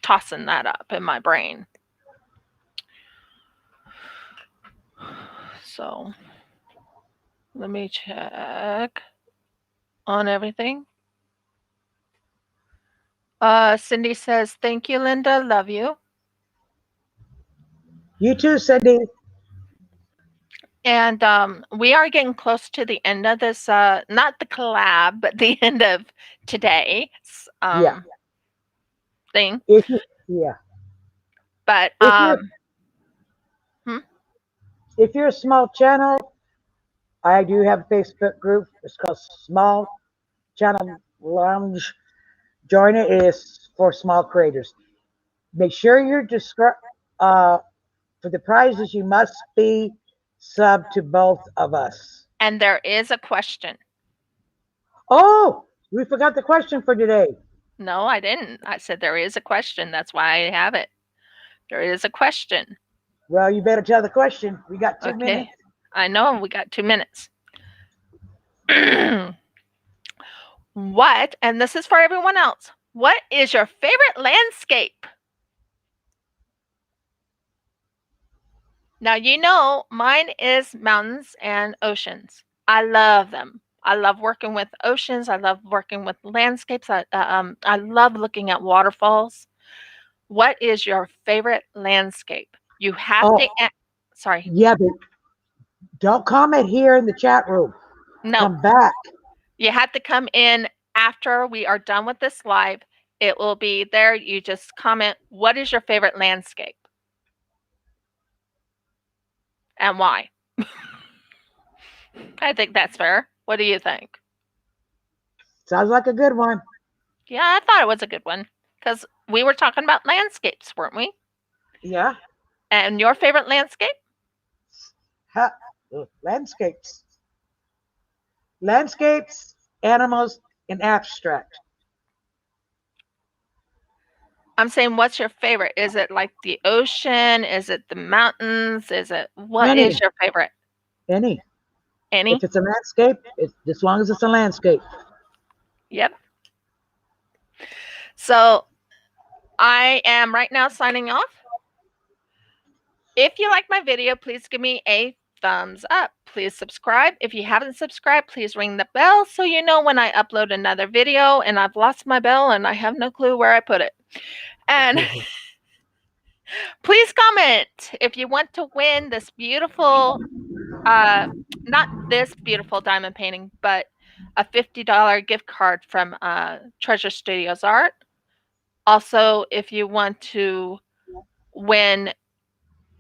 tossing that up in my brain. So let me check on everything. Cindy says, "Thank you, Linda. Love you." You too, Cindy. And we are getting close to the end of this, not the collab, but the end of today's Yeah. thing. If you, yeah. But If you're hmm? if you're a small channel, I do have a Facebook group. It's called Small Channel Lounge. Join it. It is for small creators. Make sure you're uh, for the prizes. You must be sub to both of us. And there is a question. Oh, we forgot the question for today. No, I didn't. I said there is a question. That's why I have it. There is a question. Well, you better tell the question. We got 2 minutes. Okay. I know we got 2 minutes. What, and this is for everyone else, what is your favorite landscape? Now, mine is mountains and oceans. I love them. I love working with oceans. I love working with landscapes. I love looking at waterfalls. What is your favorite landscape? You have Oh, to, sorry. yeah, but don't comment here in the chat room. No, Come back. you have to come in after we are done with this live. It will be there. You just comment, what is your favorite landscape? And why? I think that's fair. What do you think? Sounds like a good one. Yeah, I thought it was a good one because we were talking about landscapes, weren't we? Yeah. And your favorite landscape? Ha- landscapes. Landscapes, animals, and abstract. I'm saying, what's your favorite? Is it like the ocean? Is it the mountains? Is it what is Any. your favorite? Any. Any? If it's a landscape, as long as it's a landscape. Yep. So I am right now signing off. If you like my video, please give me a thumbs up. Please subscribe. If you haven't subscribed, please ring the bell so you know when I upload another video. And I've lost my bell and I have no clue where I put it. And please comment if you want to win this beautiful, not this beautiful diamond painting, but a $50 gift card from Treasure Studios Art. Also, if you want to win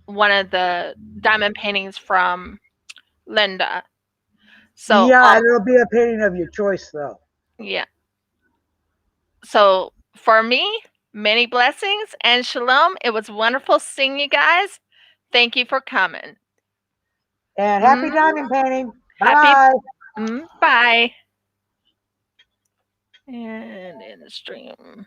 one of the diamond paintings from Linda. So, Yeah, it'll be a painting of your choice, though. yeah. So, for me, many blessings and shalom. It was wonderful seeing you guys. Thank you for coming. And happy Mm, diamond painting. happy. Bye. Bye. And in the stream.